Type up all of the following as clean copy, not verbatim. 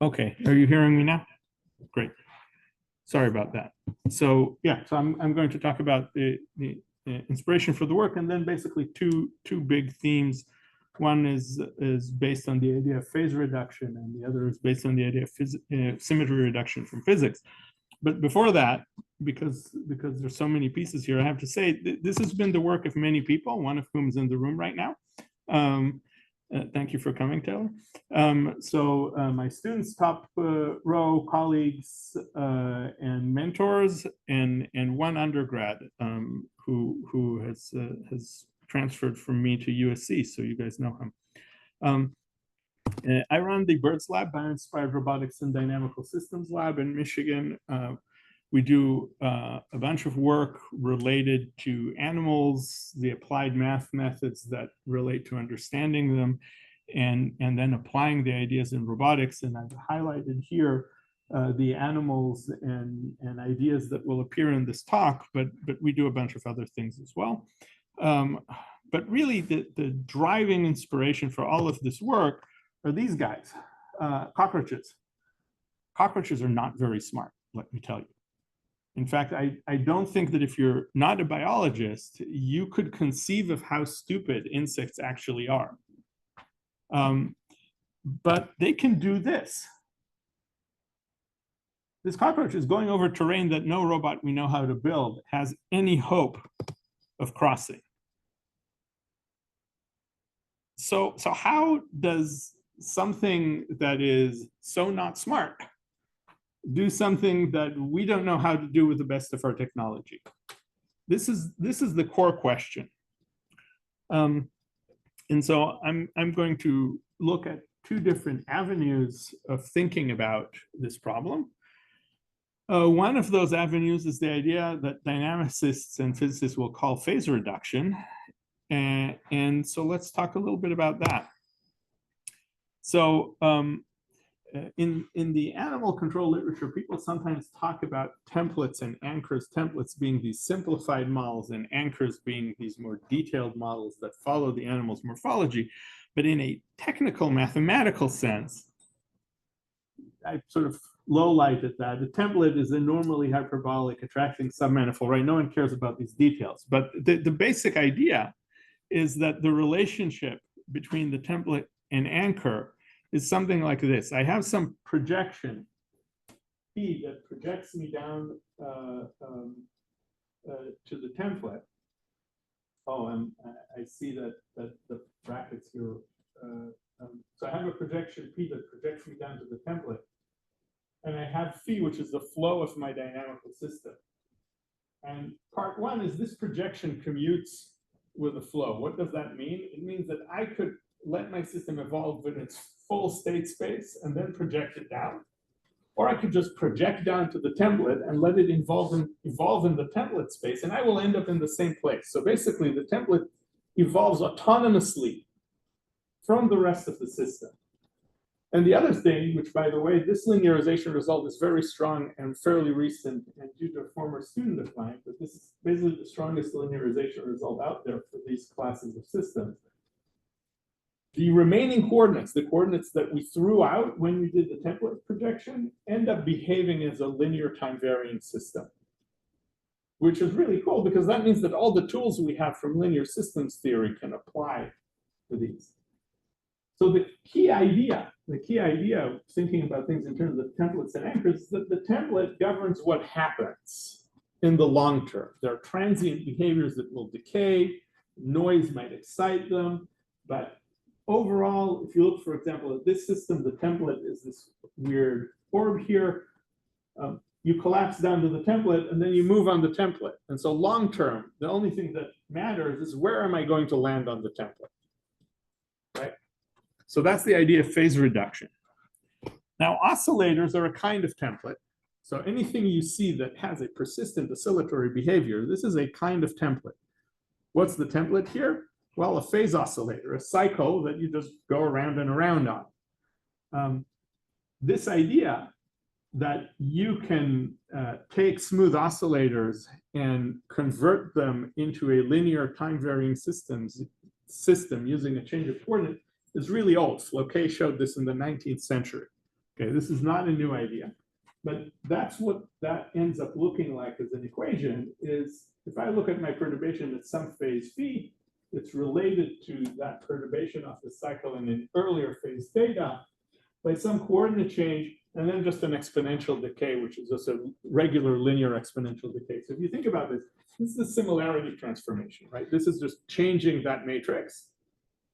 Okay, are you hearing me now? Great. Sorry about that. So yeah, so I'm going to talk about the inspiration for the work, and then basically two big themes. One is based on the idea of phase reduction, and the other is based on the idea of symmetry reduction from physics. But before that, because there's so many pieces here, I have to say this has been the work of many people, one of whom is in the room right now. Thank you for coming, Taylor. My students, top row colleagues and mentors, and one undergrad who has transferred from me to USC, so you guys know him. I run the BIRDS Lab, Bio-Inspired Robotics and Dynamical Systems Lab in Michigan. We do a bunch of work related to animals, the applied math methods that relate to understanding them, and then applying the ideas in robotics. And I've highlighted here the animals and ideas that will appear in this talk, but we do a bunch of other things as well. But really, the driving inspiration for all of this work are these guys, cockroaches. Cockroaches are not very smart, let me tell you. In fact, I don't think that if you're not a biologist, you could conceive of how stupid insects actually are. But they can do this. This cockroach is going over terrain that no robot we know how to build has any hope of crossing. So how does something that is so not smart do something that we don't know how to do with the best of our technology? This is the core question. And so I'm going to look at two different avenues of thinking about this problem. One of those avenues is the idea that dynamicists and physicists will call phase reduction. And so let's talk a little bit about that. So in the animal control literature, people sometimes talk about templates and anchors, templates being these simplified models and anchors being these more detailed models that follow the animal's morphology. But in a technical mathematical sense, I sort of low-lighted that. The template is a normally hyperbolic attracting submanifold, right? No one cares about these details. But the basic idea is that the relationship between the template and anchor is something like this. I have some projection P that projects me down to the template. Oh, and I see that the brackets here. So I have a projection P that projects me down to the template. And I have phi, which is the flow of my dynamical system. And part one is this projection commutes with the flow. What does that mean? It means that I could let my system evolve in its full state space and then project it down. Or I could just project down to the template and let it evolve in the template space, and I will end up in the same place. So basically, the template evolves autonomously from the rest of the system. And the other thing, which by the way, this linearization result is very strong and fairly recent and due to a former student of mine, but this is basically the strongest linearization result out there for these classes of systems. The remaining coordinates, the coordinates that we threw out when we did the template projection, end up behaving as a linear time varying system, which is really cool because that means that all the tools we have from linear systems theory can apply to these. So the key idea of thinking about things in terms of templates and anchors is that the template governs what happens in the long term. There are transient behaviors that will decay, noise might excite them, but overall, if you look, for example, at this system, the template is this weird orb here. You collapse down to the template, and then you move on the template. And so long term, the only thing that matters is where am I going to land on the template, right? So that's the idea of phase reduction. Now, oscillators are a kind of template. So anything you see that has a persistent oscillatory behavior, this is a kind of template. What's the template here? Well, a phase oscillator, a cycle that you just go around and around on. This idea that you can take smooth oscillators and convert them into a linear time-varying system using a change of coordinate is really old. Floquet showed this in the 19th century. Okay, this is not a new idea, but that's what that ends up looking like as an equation. Is if I look at my perturbation at some phase phi, it's related to that perturbation of the cycle in an earlier phase theta by some coordinate change, and then just an exponential decay, which is just a regular linear exponential decay. So if you think about this, this is a similarity transformation, right? This is just changing that matrix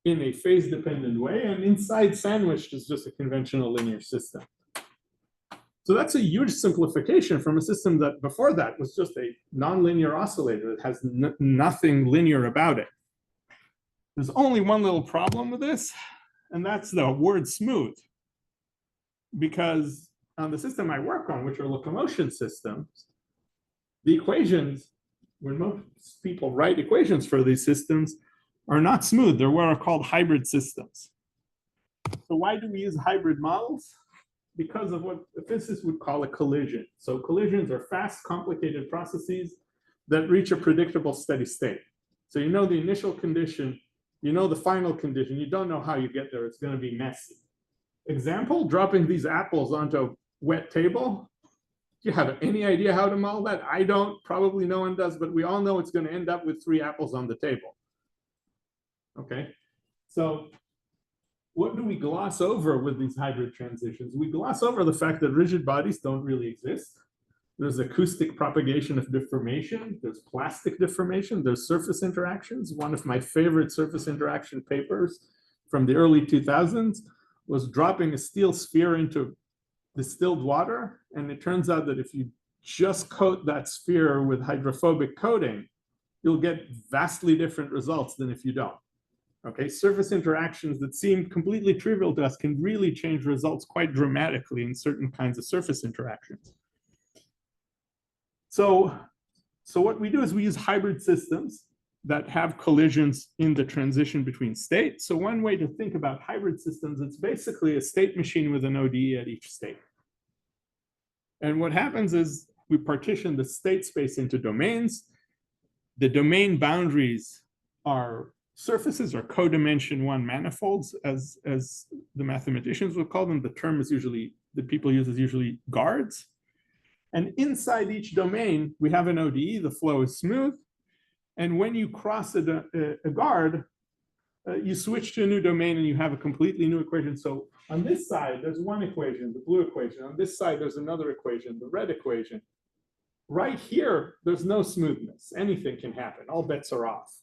in a phase-dependent way, and inside sandwiched is just a conventional linear system. So that's a huge simplification from a system that before that was just a nonlinear oscillator that has nothing linear about it. There's only one little problem with this, and that's the word smooth. Because on the system I work on, which are locomotion systems, the equations, when most people write equations for these systems, are not smooth. They're what are called hybrid systems. So why do we use hybrid models? Because of what the physicists would call a collision. So collisions are fast, complicated processes that reach a predictable steady state. So you know the initial condition, you know the final condition, you don't know how you get there, it's going to be messy. Example, dropping these apples onto a wet table. Do you have any idea how to model that? I don't, probably no one does, but we all know it's going to end up with 3 apples on the table. Okay, so what do we gloss over with these hybrid transitions? We gloss over the fact that rigid bodies don't really exist. There's acoustic propagation of deformation, there's plastic deformation, there's surface interactions. One of my favorite surface interaction papers from the early 2000s was dropping a steel sphere into distilled water. And it turns out that if you just coat that sphere with hydrophobic coating, you'll get vastly different results than if you don't. Okay, surface interactions that seem completely trivial to us can really change results quite dramatically in certain kinds of surface interactions. So what we do is we use hybrid systems that have collisions in the transition between states. So one way to think about hybrid systems, it's basically a state machine with an ODE at each state. And what happens is we partition the state space into domains. The domain boundaries are surfaces or codimension 1 manifolds, as the mathematicians would call them. The term is usually, that people use is usually guards. And inside each domain, we have an ODE, the flow is smooth. And when you cross a guard, you switch to a new domain and you have a completely new equation. So on this side, there's one equation, the blue equation. On this side, there's another equation, the red equation. Right here, there's no smoothness. Anything can happen. All bets are off.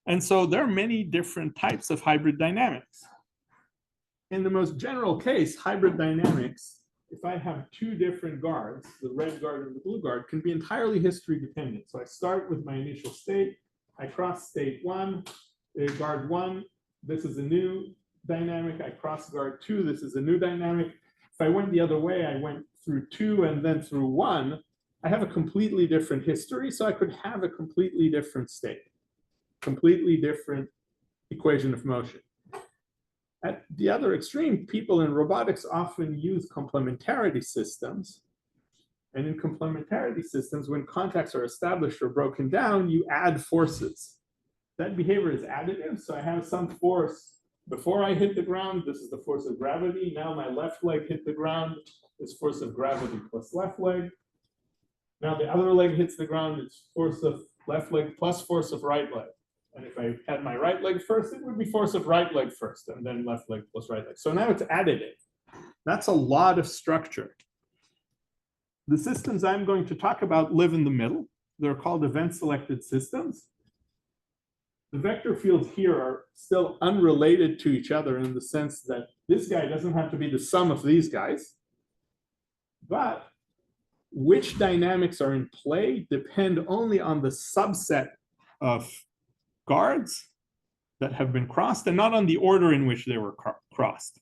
And so there are many different types of hybrid dynamics. In the most general case, hybrid dynamics, if I have 2 different guards, the red guard and the blue guard, can be entirely history dependent. So I start with my initial state, I cross state 1, guard 1, this is a new dynamic. I cross guard 2, this is a new dynamic. If I went the other way, I went through 2 and then through 1, I have a completely different history, so I could have a completely different state, completely different equation of motion. At the other extreme, people in robotics often use complementarity systems. And in complementarity systems, when contacts are established or broken down, you add forces. That behavior is additive, so I have some force before I hit the ground. This is the force of gravity. Now my left leg hit the ground. This force of gravity plus left leg. Now the other leg hits the ground. It's force of left leg plus force of right leg. And if I had my right leg first, it would be force of right leg first, and then left leg plus right leg. So now it's additive. That's a lot of structure. The systems I'm going to talk about live in the middle. They're called event-selected systems. The vector fields here are still unrelated to each other in the sense that this guy doesn't have to be the sum of these guys. But which dynamics are in play depend only on the subset of guards that have been crossed and not on the order in which they were crossed.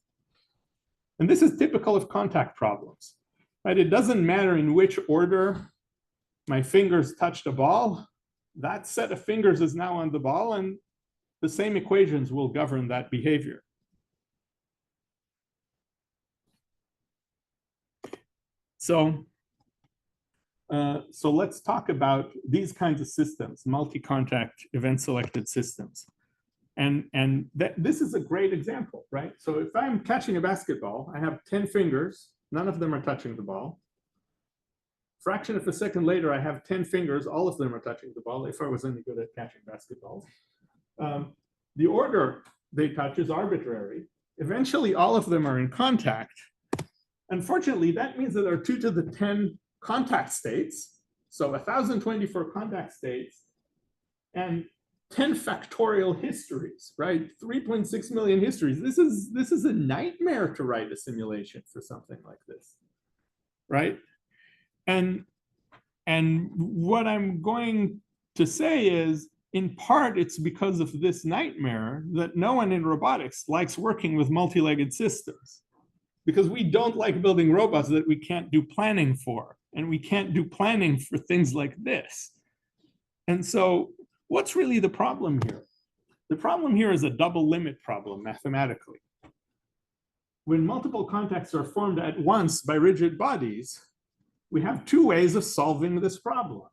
And this is typical of contact problems, right? It doesn't matter in which order my fingers touched a ball. That set of fingers is now on the ball, and the same equations will govern that behavior. So let's talk about these kinds of systems, multi-contact event-selected systems. This is a great example, right? So if I'm catching a basketball, I have 10 fingers, none of them are touching the ball. Fraction of a second later, I have 10 fingers, all of them are touching the ball, if I was any good at catching basketballs. The order they touch is arbitrary. Eventually, all of them are in contact. Unfortunately, that means that there are 2 to the 10 contact states, so 1,024 contact states, and 10 factorial histories, right? 3.6 million histories. This is a nightmare to write a simulation for something like this, right? And what I'm going to say is, in part, it's because of this nightmare that no one in robotics likes working with multi-legged systems, because we don't like building robots that we can't do planning for, and we can't do planning for things like this. And so what's really the problem here? The problem here is a double limit problem mathematically. When multiple contacts are formed at once by rigid bodies, we have 2 ways of solving this problem.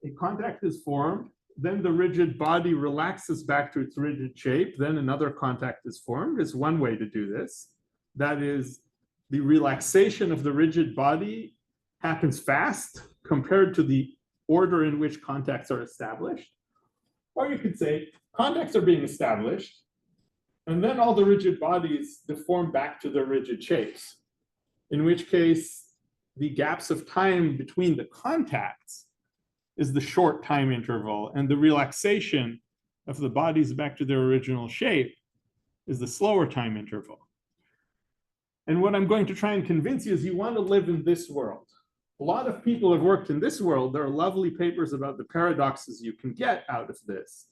A contact is formed, then the rigid body relaxes back to its rigid shape, then another contact is formed. Is one way to do this. That is, the relaxation of the rigid body happens fast compared to the order in which contacts are established. Or you could say contacts are being established, and then all the rigid bodies deform back to their rigid shapes, in which case the gaps of time between the contacts is the short time interval, and the relaxation of the bodies back to their original shape is the slower time interval. And what I'm going to try and convince you is you want to live in this world. A lot of people have worked in this world. There are lovely papers about the paradoxes you can get out of this.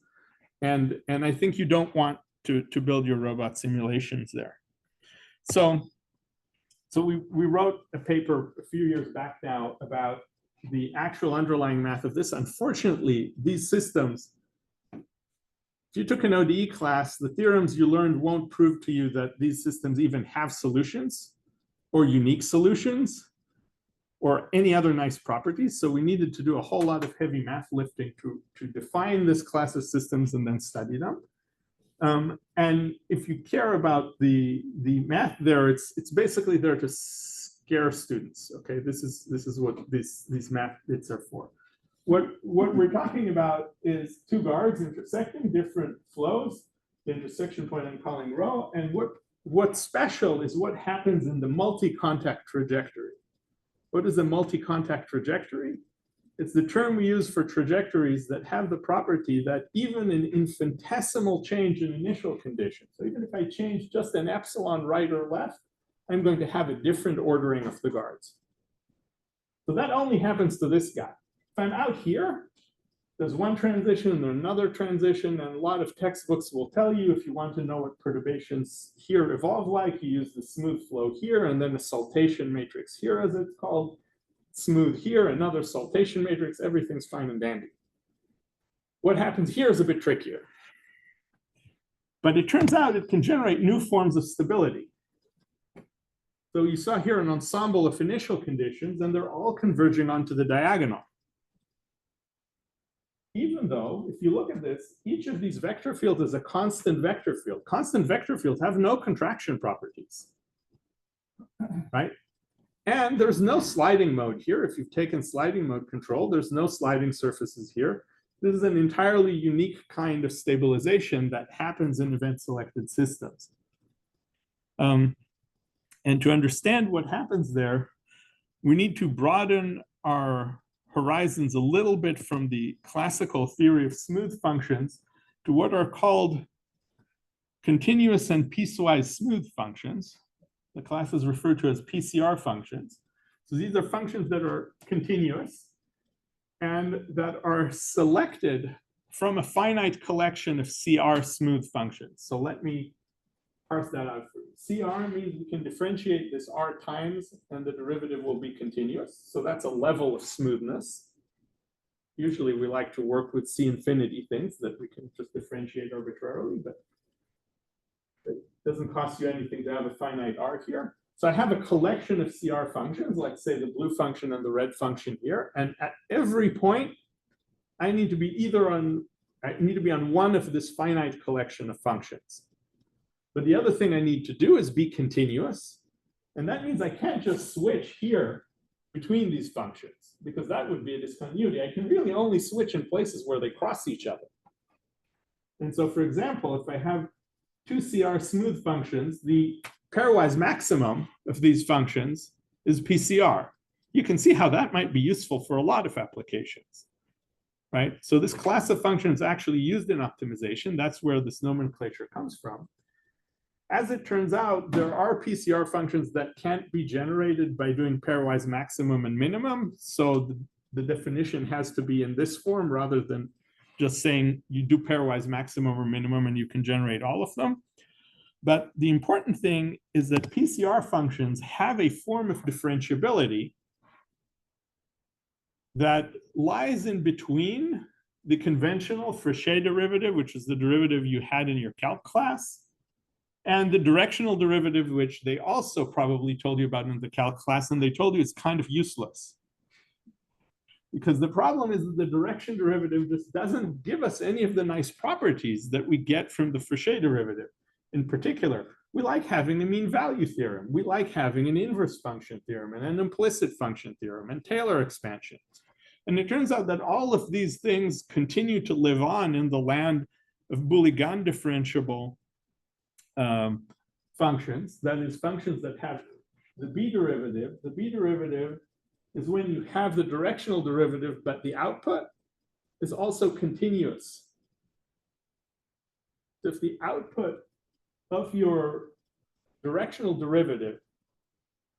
And I think you don't want to build your robot simulations there. So we wrote a paper a few years back now about the actual underlying math of this. Unfortunately, these systems, if you took an ODE class, the theorems you learned won't prove to you that these systems even have solutions or unique solutions or any other nice properties. So we needed to do a whole lot of heavy math lifting to define this class of systems and then study them. And if you care about the math there, it's basically there to scare students. Okay, this is what these math bits are for. What we're talking about is 2 guards intersecting different flows. The intersection point I'm calling rho, and what's special is what happens in the multi-contact trajectory. What is a multi-contact trajectory? It's the term we use for trajectories that have the property that even an infinitesimal change in initial conditions, so even if I change just an epsilon right or left, I'm going to have a different ordering of the guards. So that only happens to this guy. If I'm out here, there's one transition and another transition, and a lot of textbooks will tell you if you want to know what perturbations here evolve like, you use the smooth flow here, and then a saltation matrix here, as it's called. Smooth here, another saltation matrix, everything's fine and dandy. What happens here is a bit trickier. But it turns out it can generate new forms of stability. So you saw here an ensemble of initial conditions, and they're all converging onto the diagonal. Even though, if you look at this, each of these vector fields is a constant vector field. Constant vector fields have no contraction properties, right? And there's no sliding mode here. If you've taken sliding mode control, there's no sliding surfaces here. This is an entirely unique kind of stabilization that happens in event-selected systems. And to understand what happens there, we need to broaden our horizons a little bit from the classical theory of smooth functions to what are called continuous and piecewise smooth functions. The class is referred to as PCR functions. So these are functions that are continuous and that are selected from a finite collection of CR smooth functions. So let me parse that out for you. CR means we can differentiate this R times and the derivative will be continuous. So that's a level of smoothness. Usually we like to work with C infinity things that we can just differentiate arbitrarily, but it doesn't cost you anything to have a finite R here. So I have a collection of CR functions, like say the blue function and the red function here. And at every point, I need to be either on I need to be on one of this finite collection of functions. But the other thing I need to do is be continuous. And that means I can't just switch here between these functions, because that would be a discontinuity. I can really only switch in places where they cross each other. And so, for example, if I have two CR smooth functions, the pairwise maximum of these functions is PCR. You can see how that might be useful for a lot of applications, right? So this class of functions actually used in optimization. That's where this nomenclature comes from. As it turns out, there are PCR functions that can't be generated by doing pairwise maximum and minimum. So the definition has to be in this form rather than just saying you do pairwise maximum or minimum and you can generate all of them. But the important thing is that PCR functions have a form of differentiability that lies in between the conventional Fréchet derivative, which is the derivative you had in your calc class, and the directional derivative, which they also probably told you about in the calc class, and they told you it's kind of useless. Because the problem is that the direction derivative just doesn't give us any of the nice properties that we get from the Fréchet derivative. In particular, we like having a mean value theorem. We like having an inverse function theorem and an implicit function theorem and Taylor expansion. And it turns out that all of these things continue to live on in the land of Bouligan differentiable functions. That is, functions that have the B derivative. The B derivative is when you have the directional derivative, but the output is also continuous. So if the output of your directional derivative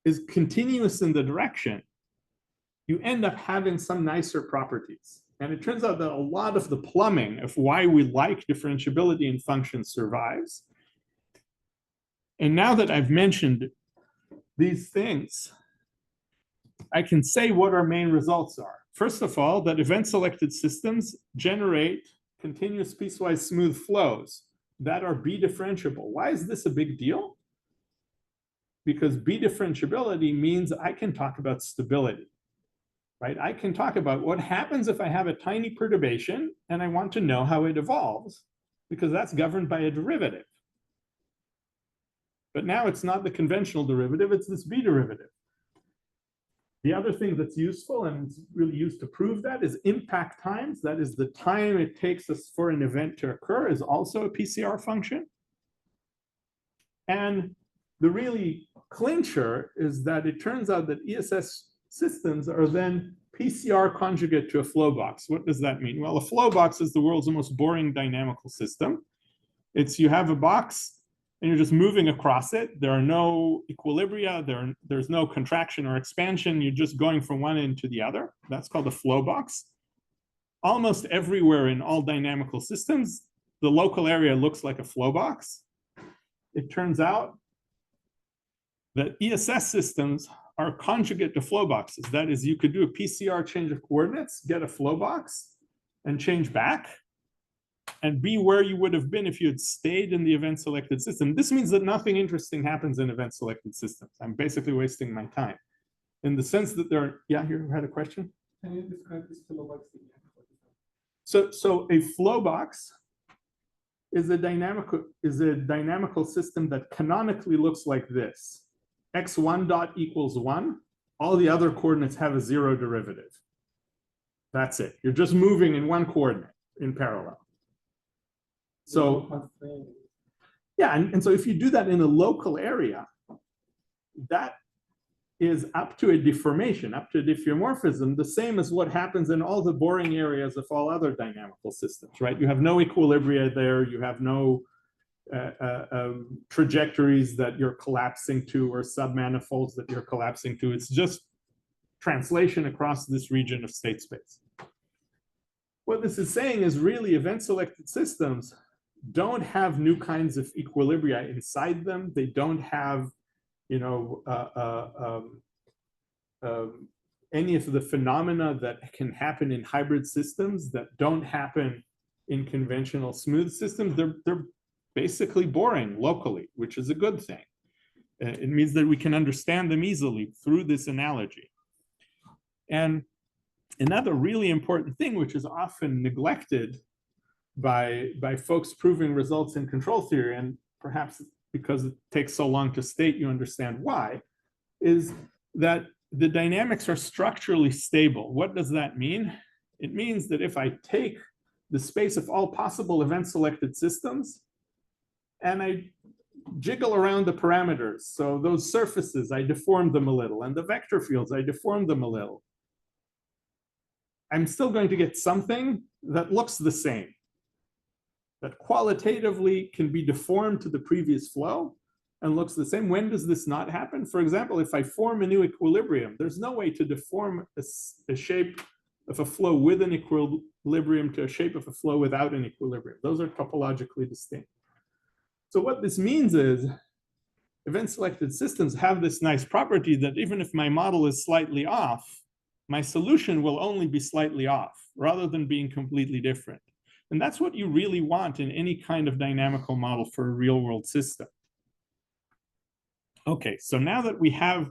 is continuous in the direction, you end up having some nicer properties. And it turns out that a lot of the plumbing of why we like differentiability in functions survives. And now that I've mentioned these things, I can say what our main results are. First of all, that event-selected systems generate continuous piecewise smooth flows that are B-differentiable. Why is this a big deal? Because B-differentiability means I can talk about stability, right? I can talk about what happens if I have a tiny perturbation and I want to know how it evolves, because that's governed by a derivative. But now it's not the conventional derivative, it's this B derivative. The other thing that's useful and it's really used to prove that is impact times. That is the time it takes us for an event to occur is also a PCR function. And the really clincher is that it turns out that ESS systems are then PCR conjugate to a flow box. What does that mean? Well, a flow box is the world's most boring dynamical system. It's you have a box and you're just moving across it. There are no equilibria, there's no contraction or expansion. You're just going from one end to the other. That's called a flow box. Almost everywhere in all dynamical systems, the local area looks like a flow box. It turns out that ESS systems are conjugate to flow boxes. That is, you could do a PCR change of coordinates, get a flow box, and change back, and be where you would have been if you had stayed in the event-selected system. This means that nothing interesting happens in event-selected systems. I'm basically wasting my time. In the sense that there are, yeah, you had a question? Can you describe this flow box again? So a flow box is a dynamical system that canonically looks like this. x1 dot equals 1. All the other coordinates have a 0 derivative. That's it. You're just moving in one coordinate in parallel. So yeah, and so if you do that in a local area, that is up to a deformation, up to a diffeomorphism, the same as what happens in all the boring areas of all other dynamical systems, right? You have no equilibria there, you have no trajectories that you're collapsing to or submanifolds that you're collapsing to. It's just translation across this region of state space. What this is saying is really event-selected systems don't have new kinds of equilibria inside them. They don't have, you know, any of the phenomena that can happen in hybrid systems that don't happen in conventional smooth systems. They're basically boring locally, which is a good thing. It means that we can understand them easily through this analogy. And another really important thing, which is often neglected by folks proving results in control theory, and perhaps because it takes so long to state, you understand why, is that the dynamics are structurally stable. What does that mean? It means that if I take the space of all possible event-selected systems and I jiggle around the parameters, so those surfaces, I deform them a little, and the vector fields, I deform them a little, I'm still going to get something that looks the same, that qualitatively can be deformed to the previous flow and looks the same. When does this not happen? For example, if I form a new equilibrium, there's no way to deform a shape of a flow with an equilibrium to a shape of a flow without an equilibrium. Those are topologically distinct. So what this means is event-selected systems have this nice property that even if my model is slightly off, my solution will only be slightly off rather than being completely different. And that's what you really want in any kind of dynamical model for a real-world system. Okay, so now that we have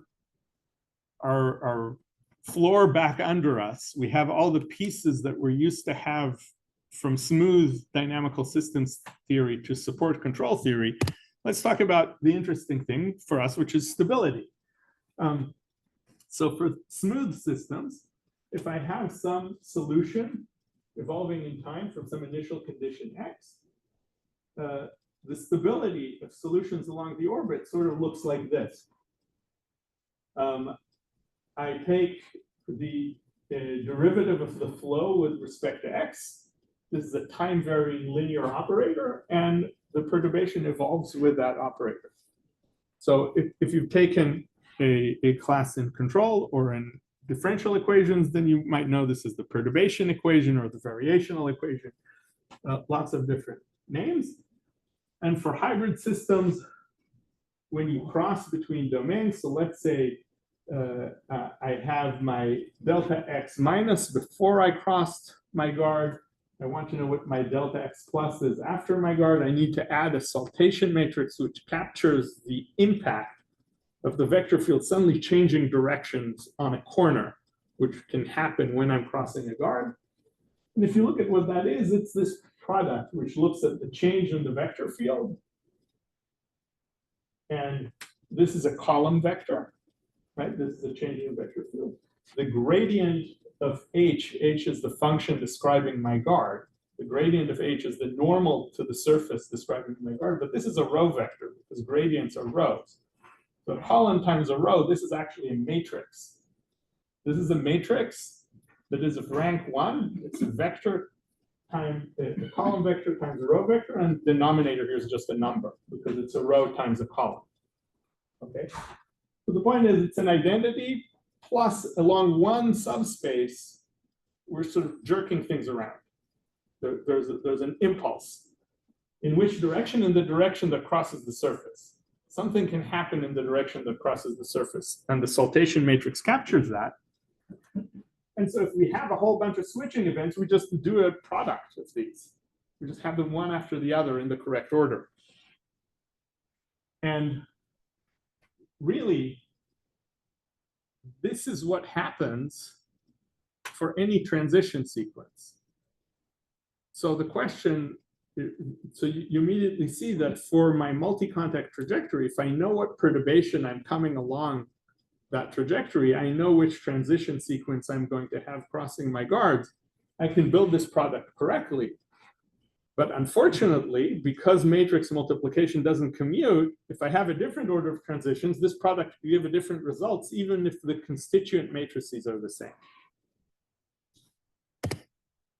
our floor back under us, we have all the pieces that we're used to have from smooth dynamical systems theory to support control theory, let's talk about the interesting thing for us, which is stability. So for smooth systems, if I have some solution evolving in time from some initial condition X, the stability of solutions along the orbit sort of looks like this. I take the derivative of the flow with respect to X. This is a time-varying linear operator, and the perturbation evolves with that operator. So if you've taken a class in control or in differential equations, then you might know this is the perturbation equation or the variational equation, lots of different names. And for hybrid systems, when you cross between domains, so let's say I have my delta x minus before I crossed my guard. I want to know what my delta x plus is after my guard. I need to add a saltation matrix which captures the impact of the vector field suddenly changing directions on a corner, which can happen when I'm crossing a guard. And if you look at what that is, it's this product which looks at the change in the vector field. And this is a column vector, right? This is a change in the vector field. The gradient of h is the function describing my guard. The gradient of h is the normal to the surface describing my guard, but this is a row vector because gradients are rows. So a column times a row, this is actually a matrix. This is a matrix that is of rank 1. It's a vector times the column vector times a row vector, and the denominator here is just a number because it's a row times a column. Okay. So the point is, it's an identity plus along one subspace, we're sort of jerking things around. There's an impulse. In which direction? In the direction that crosses the surface. Something can happen in the direction that crosses the surface, and the saltation matrix captures that. And so if we have a whole bunch of switching events, we just do a product of these. We just have them one after the other in the correct order. And really, this is what happens for any transition sequence. So the question, so you immediately see that for my multi-contact trajectory, if I know what perturbation I'm coming along that trajectory, I know which transition sequence I'm going to have crossing my guards, I can build this product correctly. But unfortunately, because matrix multiplication doesn't commute, if I have a different order of transitions, this product will give a different results, even if the constituent matrices are the same.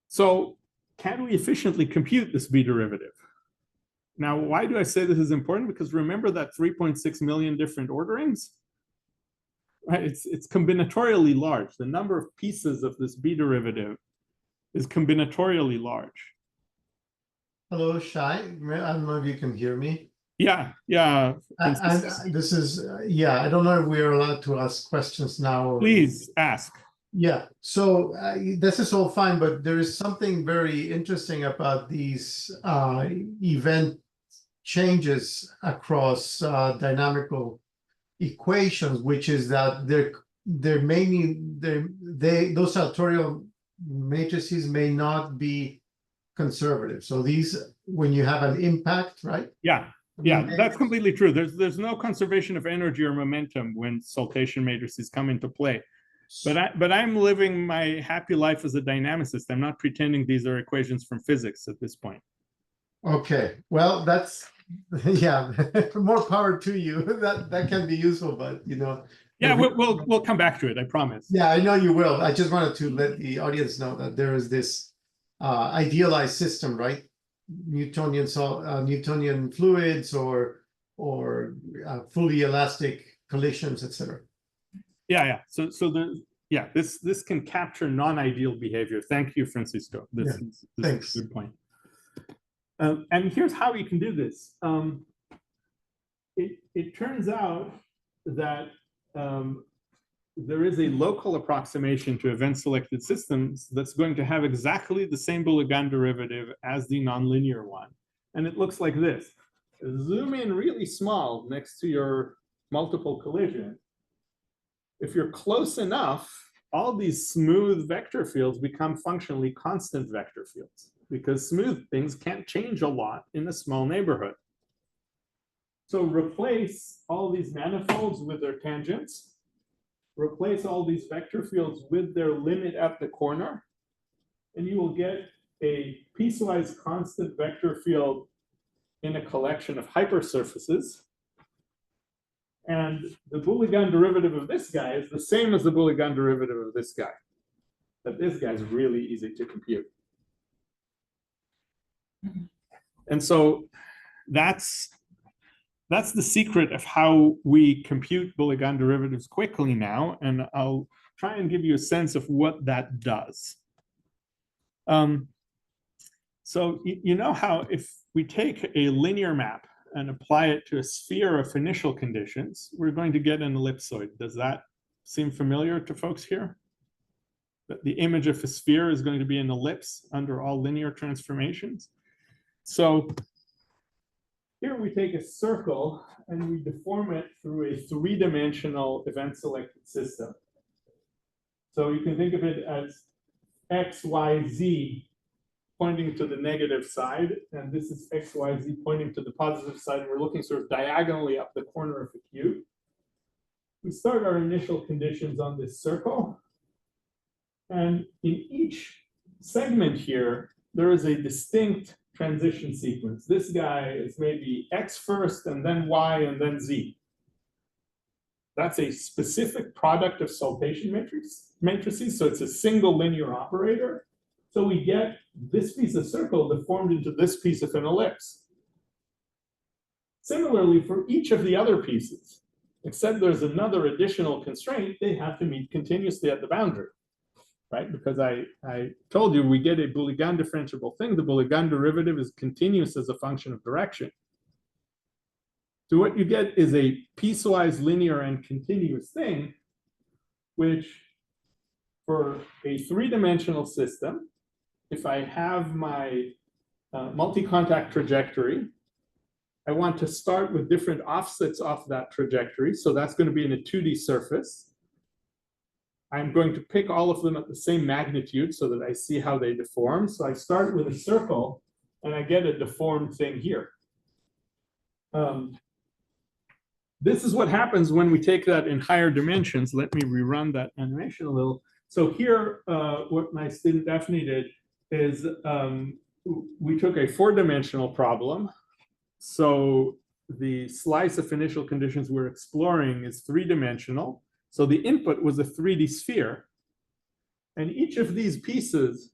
So can we efficiently compute this B derivative? Now, why do I say this is important? Because remember that 3.6 million different orderings? Right? It's combinatorially large. The number of pieces of this B derivative is combinatorially large. Hello, Shai. I don't know if you can hear me. Yeah. This is, I don't know if we are allowed to ask questions now. Or... Please ask. Yeah, so this is all fine, but there is something very interesting about these event changes across dynamical equations, which is that they're mainly those sartorial matrices may not be conservative. So these, when you have an impact, right? Yeah, that's completely true. There's no conservation of energy or momentum when saltation matrices come into play. But I'm living my happy life as a dynamicist. I'm not pretending these are equations from physics at this point. Okay, well, that's yeah, more power to you. That can be useful, but you know. Yeah, we'll come back to it, I promise. Yeah, I know you will. I just wanted to let the audience know that there is this idealized system, right? Newtonian fluids or fully elastic collisions, etc. Yeah. So this can capture non-ideal behavior. Thank you, Francisco. This is a good point. And here's how you can do this. It turns out that there is a local approximation to event-selected systems that's going to have exactly the same Boulegan derivative as the nonlinear one. And it looks like this. Zoom in really small next to your multiple collision. If you're close enough, all these smooth vector fields become functionally constant vector fields because smooth things can't change a lot in a small neighborhood. So replace all these manifolds with their tangents, replace all these vector fields with their limit at the corner, and you will get a piecewise constant vector field in a collection of hypersurfaces. And the Boulegan derivative of this guy is the same as the Boulegan derivative of this guy. But this guy is really easy to compute. And so that's the secret of how we compute Boulegan derivatives quickly now. And I'll try and give you a sense of what that does. So you know how if we take a linear map and apply it to a sphere of initial conditions, we're going to get an ellipsoid. Does that seem familiar to folks here? That the image of a sphere is going to be an ellipse under all linear transformations. So here we take a circle and we deform it through a three-dimensional event-selected system. So you can think of it as x, y, z pointing to the negative side, and this is x, y, z pointing to the positive side, and we're looking sort of diagonally up the corner of the cube. We start our initial conditions on this circle, and in each segment here, there is a distinct transition sequence. This guy is maybe x first, and then y, and then z. That's a specific product of saltation matrices, so it's a single linear operator. So we get this piece of circle deformed into this piece of an ellipse. Similarly, for each of the other pieces, except there's another additional constraint, they have to meet continuously at the boundary, right? Because I told you we get a Boulegan differentiable thing. The Boulegan derivative is continuous as a function of direction. So what you get is a piecewise linear and continuous thing, which for a three-dimensional system, if I have my multi-contact trajectory, I want to start with different offsets off that trajectory. So that's going to be in a 2D surface. I'm going to pick all of them at the same magnitude so that I see how they deform. So I start with a circle and I get a deformed thing here. This is what happens when we take that in higher dimensions. Let me rerun that animation a little. So here, what my student Daphne did is we took a four-dimensional problem. So the slice of initial conditions we're exploring is three-dimensional. So the input was a 3D sphere. And each of these pieces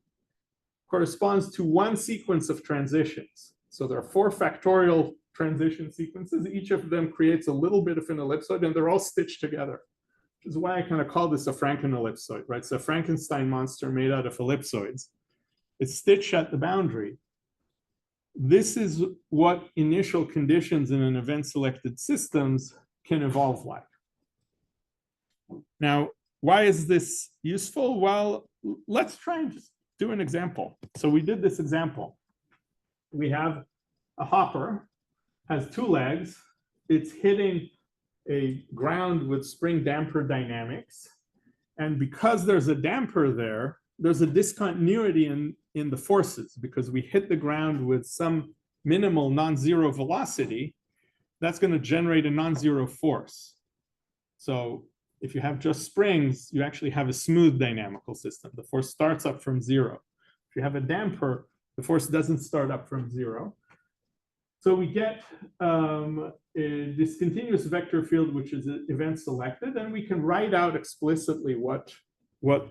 corresponds to one sequence of transitions. So there are 4 factorial transition sequences. Each of them creates a little bit of an ellipsoid, and they're all stitched together, which is why I kind of call this a Franken-ellipsoid, right? So a Frankenstein monster made out of ellipsoids. It's stitched at the boundary. This is what initial conditions in an event-selected systems can evolve like. Now, why is this useful? Well, let's try and just do an example. So we did this example. We have a hopper, has 2 legs. It's hitting a ground with spring damper dynamics. And because there's a damper there, there's a discontinuity in in the forces, because we hit the ground with some minimal non-zero velocity, that's going to generate a non-zero force. So if you have just springs, you actually have a smooth dynamical system. The force starts up from zero. If you have a damper, the force doesn't start up from zero. So we get this continuous vector field, which is event selected, and we can write out explicitly what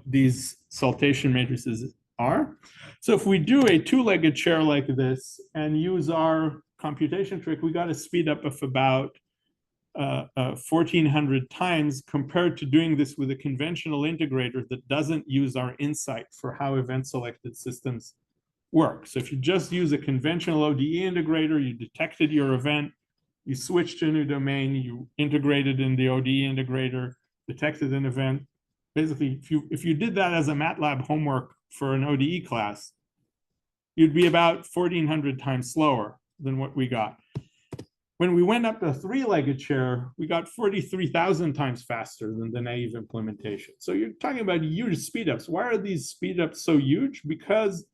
these saltation matrices are. So if we do a two-legged chair like this and use our computation trick, we got a speed up of about 1,400 times compared to doing this with a conventional integrator that doesn't use our insight for how event selected systems work. So if you just use a conventional ODE integrator, you detected your event, you switched to a new domain, you integrated in the ODE integrator, detected an event. Basically, if you did that as a MATLAB homework for an ODE class, you'd be about 1,400 times slower than what we got. When we went up to a three-legged chair, we got 43,000 times faster than the naive implementation. So you're talking about huge speedups. Why are these speedups so huge? Because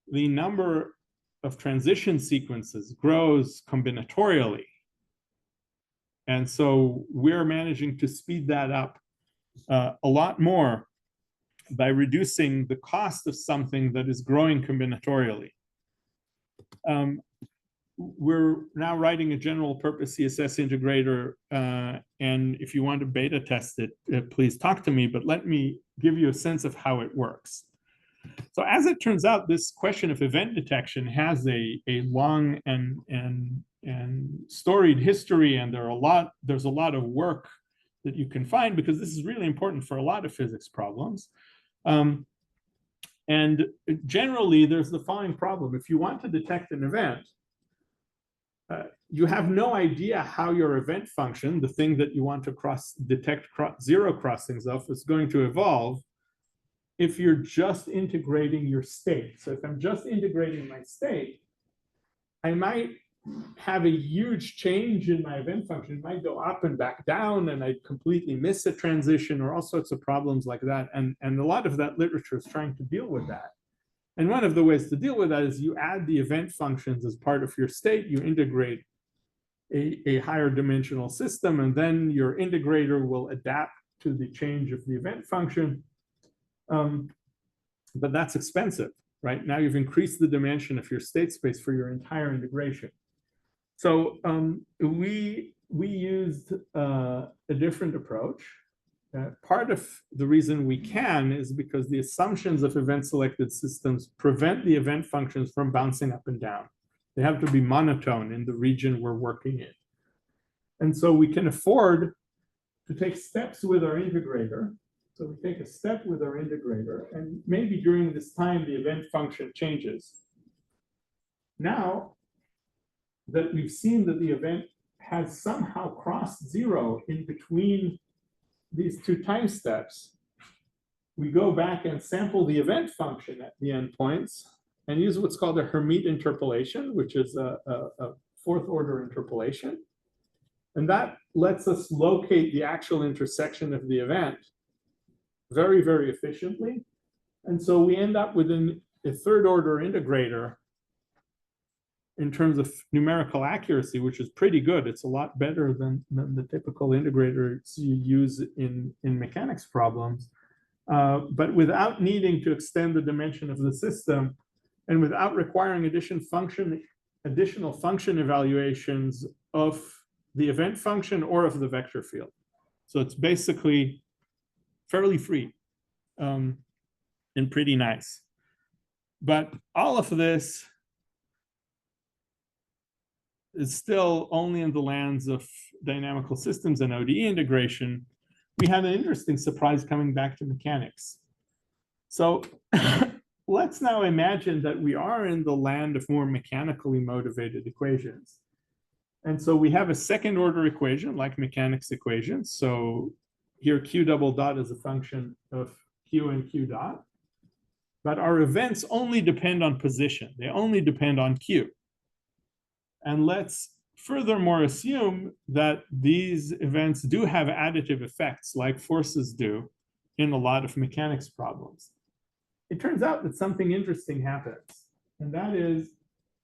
the number of transition sequences grows combinatorially. And so we're managing to speed that up a lot more by reducing the cost of something that is growing combinatorially. We're now writing a general purpose CSS integrator, and if you want to beta test it, please talk to me, but let me give you a sense of how it works. So as it turns out, this question of event detection has a long and storied history, and there's a lot of work that you can find, because this is really important for a lot of physics problems. And generally, there's the following problem. If you want to detect an event, you have no idea how your event function, the thing that you want to detect zero crossings of, is going to evolve if you're just integrating your state. So if I'm just integrating my state, I might have a huge change in my event function. It might go up and back down, and I completely miss a transition, or all sorts of problems like that. And a lot of that literature is trying to deal with that. And one of the ways to deal with that is you add the event functions as part of your state, you integrate a higher dimensional system, and then your integrator will adapt to the change of the event function. But that's expensive, right? Now you've increased the dimension of your state space for your entire integration. So we used a different approach. Part of the reason we can is because the assumptions of event selected systems prevent the event functions from bouncing up and down. They have to be monotone in the region we're working in. And so we can afford to take steps with our integrator. So we take a step with our integrator, and maybe during this time, the event function changes. Now that we've seen that the event has somehow crossed zero in between these two time steps, we go back and sample the event function at the endpoints and use what's called a Hermite interpolation, which is a fourth order interpolation. And that lets us locate the actual intersection of the event very, very efficiently. And so we end up with a third order integrator in terms of numerical accuracy, which is pretty good. It's a lot better than the typical integrators you use in mechanics problems, but without needing to extend the dimension of the system, and without requiring additional function evaluations of the event function or of the vector field. So it's basically fairly free and pretty nice. But all of this is still only in the lands of dynamical systems and ODE integration. We had an interesting surprise coming back to mechanics. So let's now imagine that we are in the land of more mechanically motivated equations. And so we have a second order equation like mechanics equations. So here Q double dot is a function of Q and Q dot. But our events only depend on position. They only depend on Q. And let's furthermore assume that these events do have additive effects like forces do in a lot of mechanics problems. it turns out that something interesting happens. And that is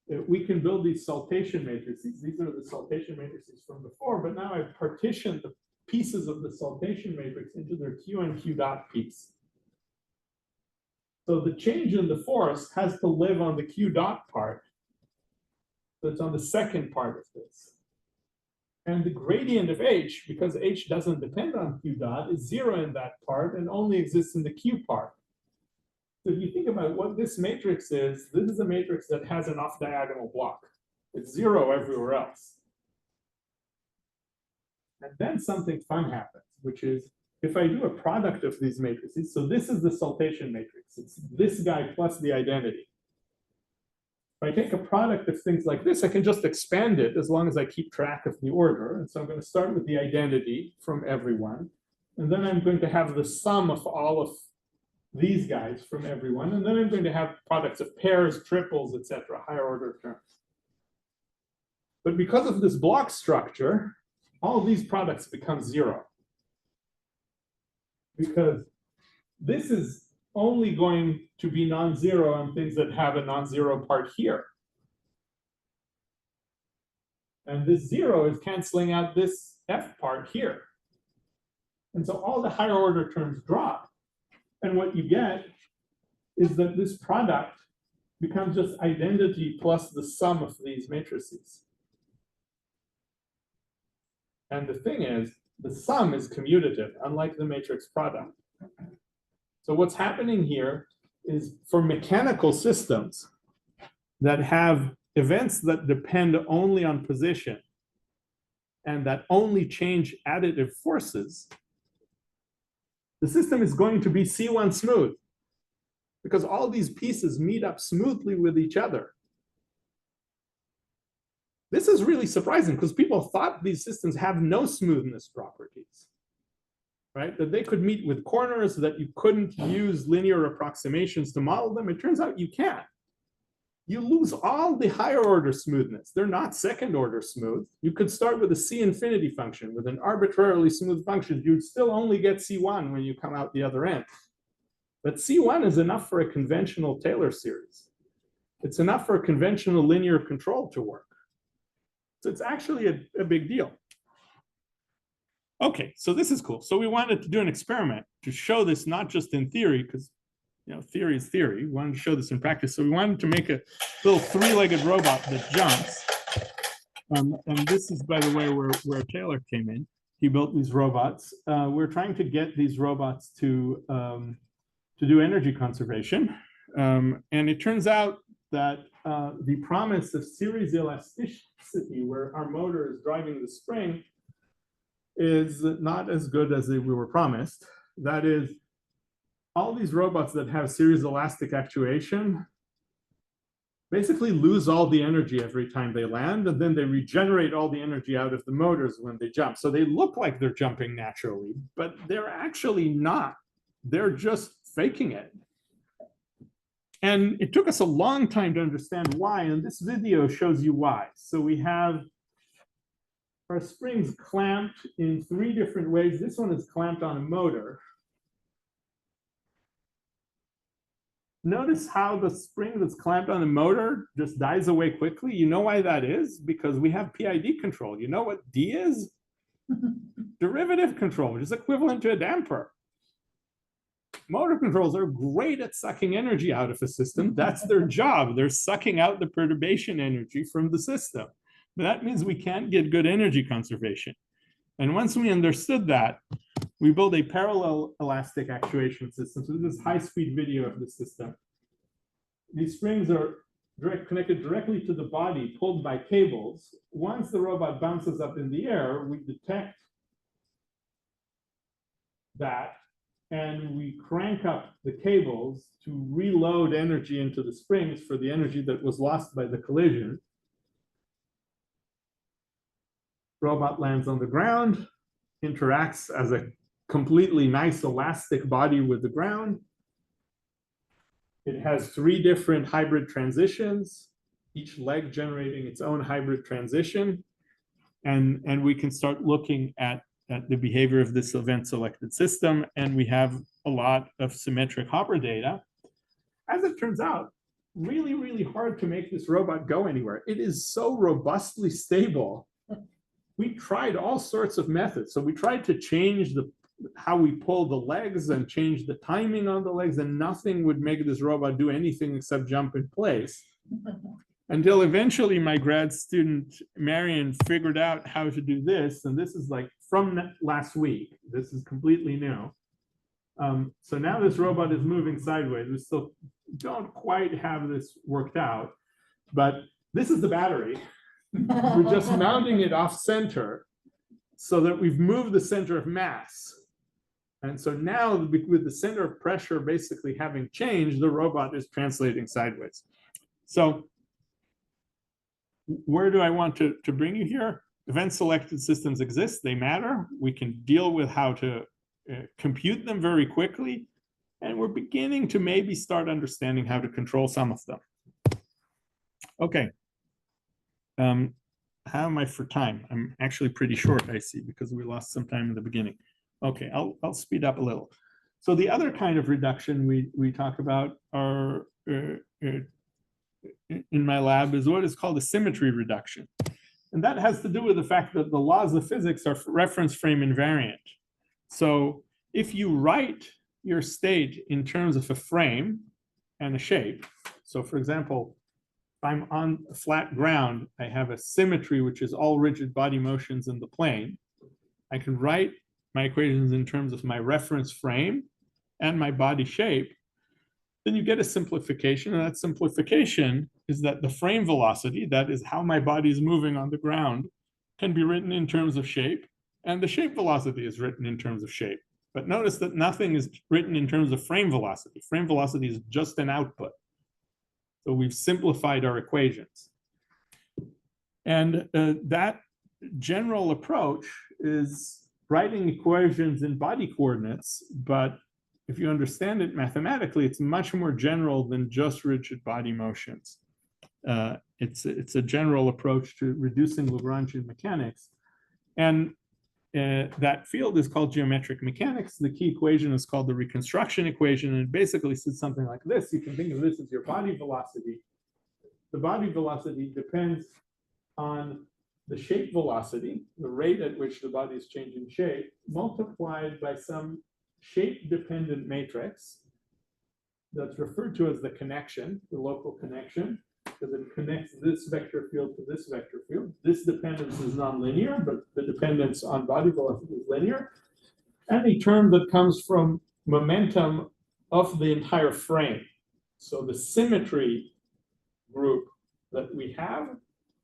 that we can build these saltation matrices. These are the saltation matrices from before, but now I've partitioned the pieces of the saltation matrix into their Q and Q dot piece. So the change in the force has to live on the Q dot part. So it's on the second part of this. And the gradient of H, because H doesn't depend on Q dot, is 0 in that part and only exists in the Q part. So if you think about what this matrix is, this is a matrix that has an off-diagonal block. It's 0 everywhere else. And then something fun happens, which is if I do a product of these matrices, so this is the saltation matrix. It's this guy plus the identity. If I take a product of things like this, I can just expand it as long as I keep track of the order. And so I'm going to start with the identity from everyone. And then I'm going to have the sum of all of these guys from everyone. And then I'm going to have products of pairs, triples, etc., higher order terms. But because of this block structure, all of these products become 0. Because this is only going to be non-zero on things that have a non-zero part here. And this 0 is canceling out this F part here. And so all the higher order terms drop. And what you get is that this product becomes just identity plus the sum of these matrices. And the thing is, the sum is commutative, unlike the matrix product. So what's happening here is for mechanical systems that have events that depend only on position and that only change additive forces, the system is going to be C1 smooth because all these pieces meet up smoothly with each other. This is really surprising because people thought these systems have no smoothness properties, right? That they could meet with corners, that you couldn't use linear approximations to model them. It turns out you can. You lose all the higher order smoothness. They're not second order smooth. You could start with a C infinity function, with an arbitrarily smooth function. You'd still only get C1 when you come out the other end. But C1 is enough for a conventional Taylor series. It's enough for a conventional linear control to work. So it's actually a big deal. Okay, so this is cool. So we wanted to do an experiment to show this not just in theory, because theory is theory. We wanted to show this in practice. So we wanted to make a little three-legged robot that jumps. And this is, by the way, where Taylor came in. He built these robots. We're trying to get these robots to do energy conservation. And it turns out that the promise of series elasticity, where our motor is driving the spring, is not as good as we were promised. That is, all these robots that have series elastic actuation basically lose all the energy every time they land, and then they regenerate all the energy out of the motors when they jump. So they look like they're jumping naturally, but they're actually not. They're just faking it. And it took us a long time to understand why, and this video shows you why. So we have our springs clamped in 3 different ways. This one is clamped on a motor. Notice how the spring that's clamped on the motor just dies away quickly. You know why that is? Because we have PID control. You know what D is? Derivative control, which is equivalent to a damper. Motor controls are great at sucking energy out of a system. That's their job. They're sucking out the perturbation energy from the system. But that means we can't get good energy conservation. And once we understood that, we built a parallel elastic actuation system. So this is high-speed video of the system. These springs are connected directly to the body, pulled by cables. Once the robot bounces up in the air, we detect that, and we crank up the cables to reload energy into the springs for the energy that was lost by the collision. Robot lands on the ground, interacts as a completely nice elastic body with the ground. It has 3 different hybrid transitions, each leg generating its own hybrid transition. And we can start looking at the behavior of this event selected system. And we have a lot of symmetric Hopper data. as it turns out, really, really hard to make this robot go anywhere. It is so robustly stable. We tried all sorts of methods. So we tried to change how we pull the legs and change the timing on the legs, and nothing would make this robot do anything except jump in place. Until eventually my grad student, Marion, figured out how to do this. And this is like from last week. This is completely new. So now this robot is moving sideways. We still don't quite have this worked out, but this is the battery. We're just mounting it off center so that we've moved the center of mass. And so now with the center of pressure basically having changed, the robot is translating sideways. So where do I want to bring you here? Event-selected systems exist, they matter. We can deal with how to compute them very quickly. And we're beginning to maybe start understanding how to control some of them. Okay. How am I for time? I'm actually pretty short, I see, because we lost some time in the beginning. Okay, I'll speed up a little. So the other kind of reduction we talk about are in my lab is what is called a symmetry reduction. And that has to do with the fact that the laws of physics are reference frame invariant. So if you write your state in terms of a frame and a shape, so for example, if I'm on a flat ground, I have a symmetry, which is all rigid body motions in the plane. I can write my equations in terms of my reference frame and my body shape. Then you get a simplification, and that simplification is that the frame velocity, that is how my body is moving on the ground, can be written in terms of shape, and the shape velocity is written in terms of shape. But notice that nothing is written in terms of frame velocity. Frame velocity is just an output. So we've simplified our equations. And that general approach is writing equations in body coordinates, but if you understand it mathematically, it's much more general than just rigid body motions. It's a general approach to reducing Lagrangian mechanics. And that field is called geometric mechanics. The key equation is called the reconstruction equation, and it basically says something like this. You can think of this as your body velocity. The body velocity depends on the shape velocity, the rate at which the body is changing shape, multiplied by some shape-dependent matrix that's referred to as the connection, the local connection, because it connects this vector field to this vector field. This dependence is nonlinear, but the dependence on body velocity is linear. And a term that comes from momentum of the entire frame. So the symmetry group that we have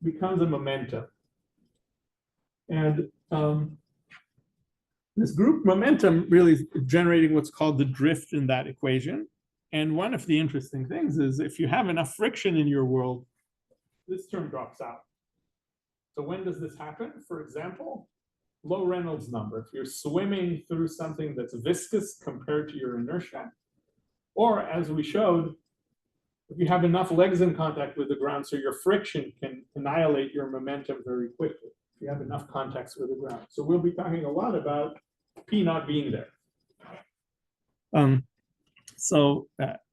becomes a momentum. And this group momentum really is generating what's called the drift in that equation. And one of the interesting things is if you have enough friction in your world, this term drops out. So when does this happen? For example, low Reynolds number. If you're swimming through something that's viscous compared to your inertia, or as we showed, if you have enough legs in contact with the ground, so your friction can annihilate your momentum very quickly. If you have enough contacts with the ground. So we'll be talking a lot about P not being there.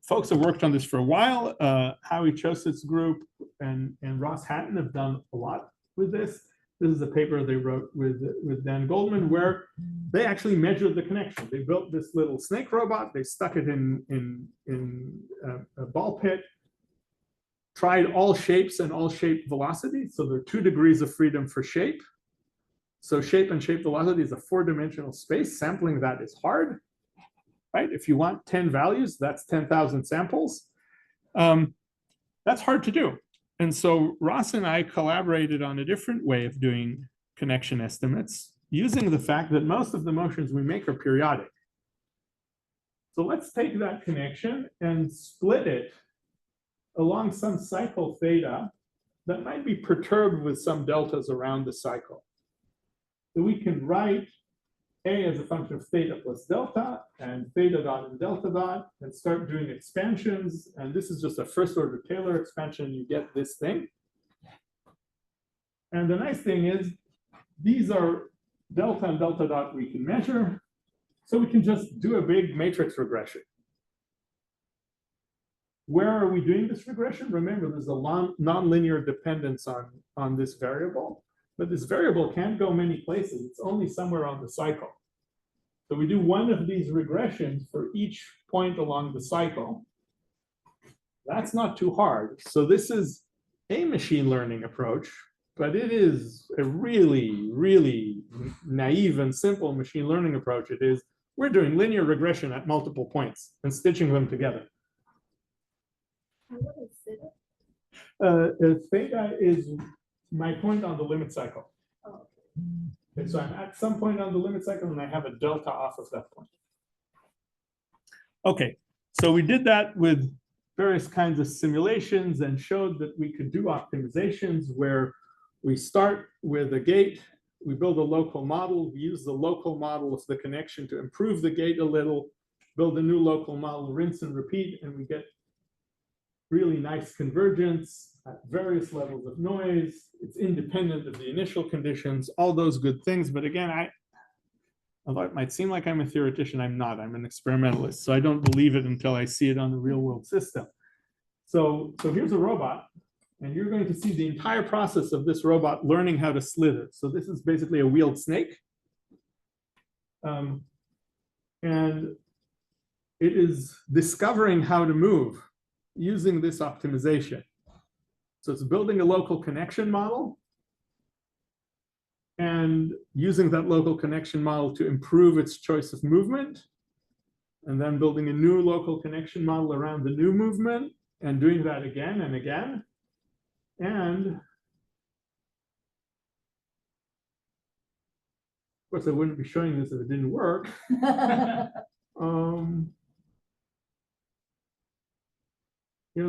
Folks have worked on this for a while. Howie Choset's group and Ross Hatton have done a lot with this. This is a paper they wrote with Dan Goldman where they actually measured the connection. They built this little snake robot. They stuck it in a ball pit, tried all shapes and all shape velocities. So there are 2 degrees of freedom for shape. So shape and shape velocity is a 4-dimensional space. Sampling that is hard, right? If you want 10 values, that's 10,000 samples. That's hard to do. And so Ross and I collaborated on a different way of doing connection estimates using the fact that most of the motions we make are periodic. So let's take that connection and split it along some cycle theta that might be perturbed with some deltas around the cycle. So we can write A as a function of theta plus delta and theta dot and delta dot and start doing expansions. And this is just a first order Taylor expansion. You get this thing. And the nice thing is these are delta and delta dot we can measure. So we can just do a big matrix regression. Where are we doing this regression? Remember, there's a nonlinear dependence on this variable, but this variable can't go many places. It's only somewhere on the cycle. So we do one of these regressions for each point along the cycle. That's not too hard. So this is a machine learning approach, but it is a really, really naive and simple machine learning approach. It is, we're doing linear regression at multiple points and stitching them together. What is theta? Theta is my point on the limit cycle. Oh, Okay, so I'm at some point on the limit cycle and I have a delta off of that point. Okay, so we did that with various kinds of simulations and showed that we could do optimizations where we start with a gate, we build a local model, we use the local model of the connection to improve the gate a little, build a new local model, rinse and repeat, and we get really nice convergence at various levels of noise. It's independent of the initial conditions, all those good things. But again, although it might seem like I'm a theoretician, I'm not. I'm an experimentalist. So I don't believe it until I see it on the real world system. So here's a robot, and you're going to see the entire process of this robot learning how to slither. So this is basically a wheeled snake. And it is discovering how to move using this optimization. So it's building a local connection model and using that local connection model to improve its choice of movement, and then building a new local connection model around the new movement and doing that again and again. And of course, I wouldn't be showing this if it didn't work.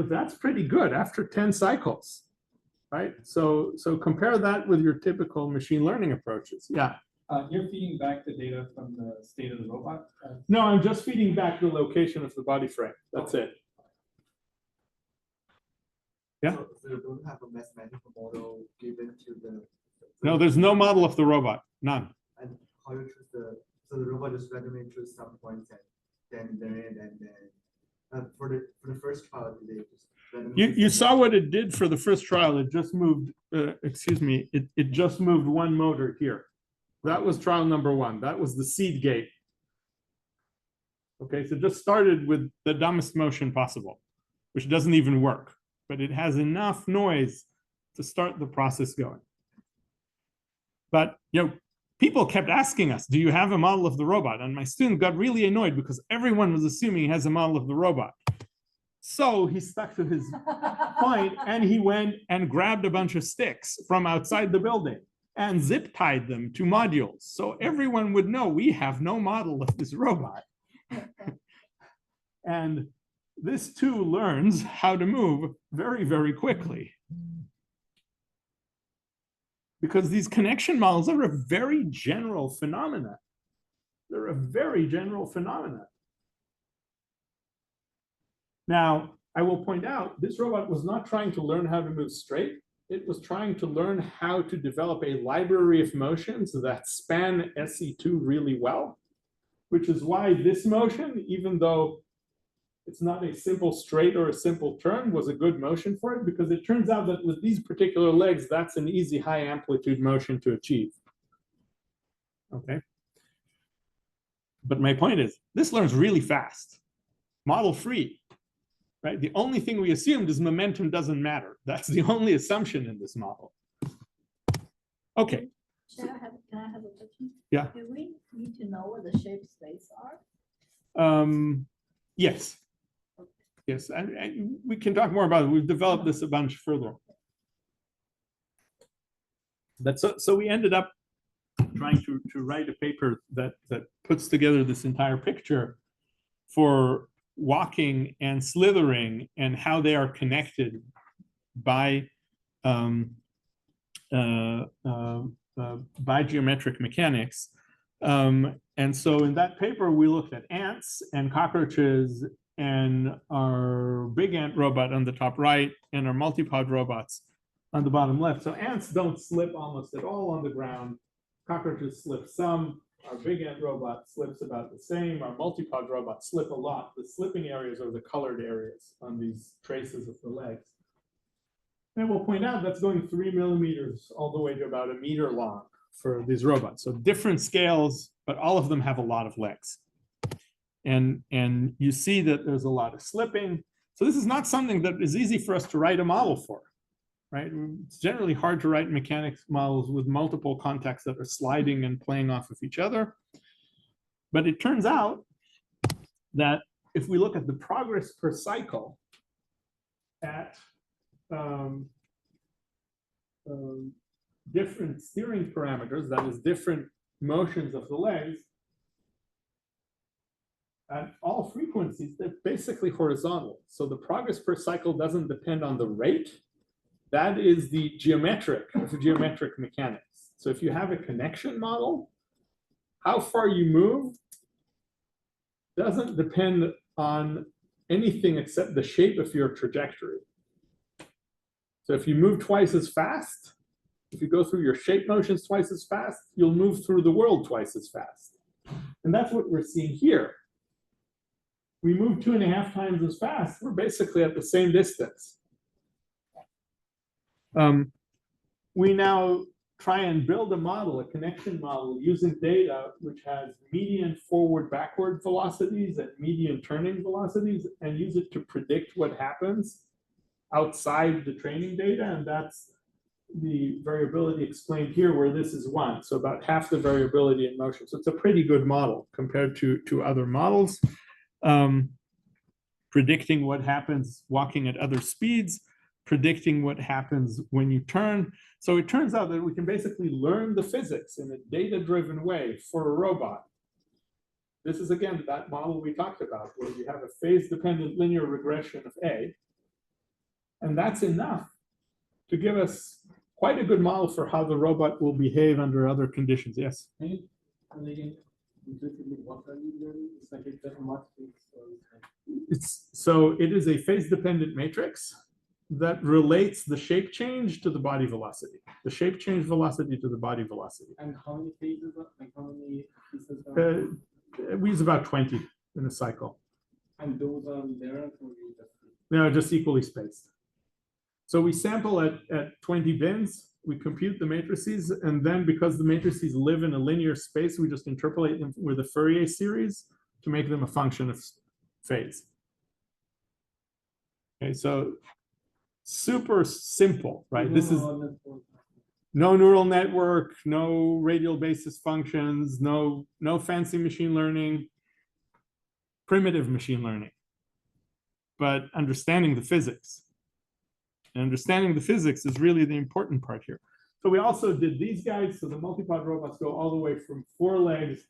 That's pretty good after 10 cycles, right? So compare that with your typical machine learning approaches. Yeah. You're feeding back the data from the state of the robot? No, I'm just feeding back the location of the body frame. That's it. Yeah. So you don't have a mathematical model given to the. No, there's no model of the robot. None. And how you choose so the robot just randomly choose some points and then for the first trial they just randomly You saw what it did for the first trial. It just moved. Excuse me. It just moved one motor here. That was trial number one. That was the seed gate. Okay, so it just started with the dumbest motion possible, which doesn't even work, but it has enough noise to start the process going. But people kept asking us, do you have a model of the robot? And my student got really annoyed because everyone was assuming he has a model of the robot. So he stuck to his point and he went and grabbed a bunch of sticks from outside the building and zip tied them to modules. So everyone would know we have no model of this robot. And this too learns how to move very, very quickly. Because these connection models are a very general phenomena. They're a very general phenomena. Now, I will point out, this robot was not trying to learn how to move straight. It was trying to learn how to develop a library of motions that span SE2 really well, which is why this motion, even though it's not a simple straight or a simple turn, was a good motion for it, because it turns out that with these particular legs, that's an easy high amplitude motion to achieve. Okay. But my point is, this learns really fast, model free, right? The only thing we assumed is momentum doesn't matter. That's the only assumption in this model. Okay. Can I have a question? Yeah. Do we need to know what the shape space are? Yes. Yes, and we can talk more about it. We've developed this a bunch further. So we ended up trying to write a paper that puts together this entire picture for walking and slithering and how they are connected by geometric mechanics. And so in that paper, we looked at ants and cockroaches and our big ant robot on the top right and our multipod robots on the bottom left. So ants don't slip almost at all on the ground. Cockroaches slip some. Our big ant robot slips about the same. Our multipod robots slip a lot. The slipping areas are the colored areas on these traces of the legs. And we'll point out that's going 3 millimeters all the way to about 1 meter long for these robots. So different scales, but all of them have a lot of legs. And you see that there's a lot of slipping. So this is not something that is easy for us to write a model for, right? It's generally hard to write mechanics models with multiple contacts that are sliding and playing off of each other. But it turns out that if we look at the progress per cycle at different steering parameters, that is different motions of the legs, at all frequencies, they're basically horizontal. So the progress per cycle doesn't depend on the rate. That is the geometric mechanics. So if you have a connection model, how far you move doesn't depend on anything except the shape of your trajectory. So if you move twice as fast, if you go through your shape motions twice as fast, you'll move through the world twice as fast. And that's what we're seeing here. We move 2.5 times as fast. We're basically at the same distance. We now try and build a model, a connection model, using data which has median forward-backward velocities and median turning velocities, and use it to predict what happens outside the training data. And that's the variability explained here, where this is 1. So about half the variability in motion. So it's a pretty good model compared to other models. Predicting what happens walking at other speeds, predicting what happens when you turn. So it turns out that we can basically learn the physics in a data-driven way for a robot. This is, again, that model we talked about, where you have a phase-dependent linear regression of A. And that's enough to give us quite a good model for how the robot will behave under other conditions. Yes? So it is a phase-dependent matrix that relates the shape change to the body velocity, the shape change velocity to the body velocity. And how many phases, like how many pieces are We use about 20 in a cycle. and those are there for you just No, just equally spaced. So we sample at 20 bins, we compute the matrices, and then because the matrices live in a linear space, we just interpolate them with a Fourier series to make them a function of phase. Okay, so super simple, right? This is no neural network, no radial basis functions, no fancy machine learning, primitive machine learning, but understanding the physics. And understanding the physics is really the important part here. So we also did these guys. So the multipod robots go all the way from 4 legs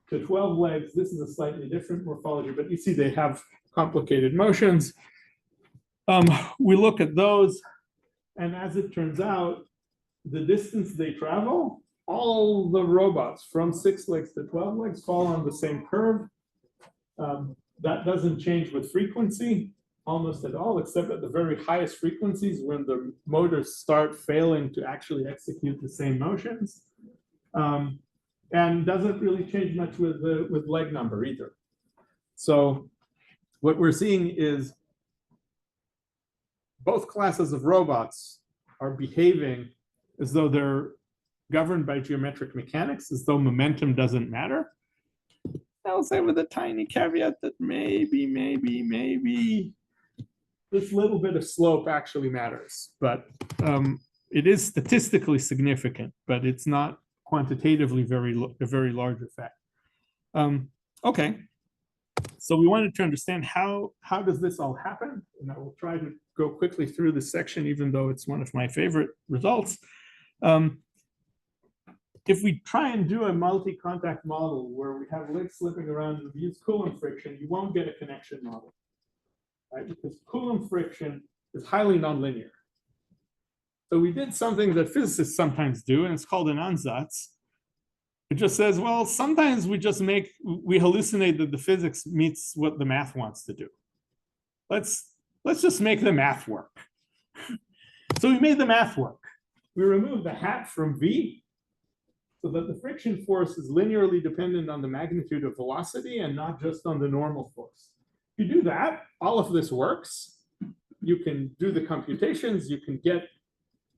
to 12 legs. This is a slightly different morphology, but you see they have complicated motions. We look at those, and as it turns out, the distance they travel, all the robots from 6 legs to 12 legs fall on the same curve. That doesn't change with frequency almost at all, except at the very highest frequencies when the motors start failing to actually execute the same motions. And doesn't really change much with leg number either. So what we're seeing is both classes of robots are behaving as though they're governed by geometric mechanics, as though momentum doesn't matter. I'll say with a tiny caveat that maybe this little bit of slope actually matters, but it is statistically significant, but it's not quantitatively a very large effect. Okay, so we wanted to understand how does this all happen, and I will try to go quickly through this section, even though it's one of my favorite results. If we try and do a multi-contact model where we have legs slipping around and use Coulomb friction, you won't get a connection model, right? Because Coulomb friction is highly nonlinear. So we did something that physicists sometimes do, and it's called an ansatz. It just says, well, sometimes we hallucinate that the physics meets what the math wants to do. Let's just make the math work. So we made the math work. We removed the hat from V. so that the friction force is linearly dependent on the magnitude of velocity and not just on the normal force. If you do that, all of this works. You can do the computations, you can get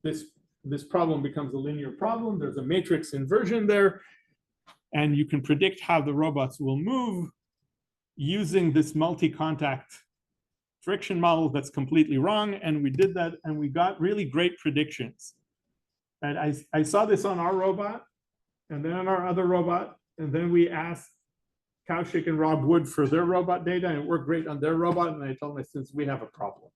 this problem becomes a linear problem. There's a matrix inversion there, and you can predict how the robots will move using this multi-contact friction model that's completely wrong. And we did that, and we got really great predictions. And I saw this on our robot, and then on our other robot, and then we asked Kaushik and Rob Wood for their robot data, and it worked great on their robot. And I told my students, we have a problem.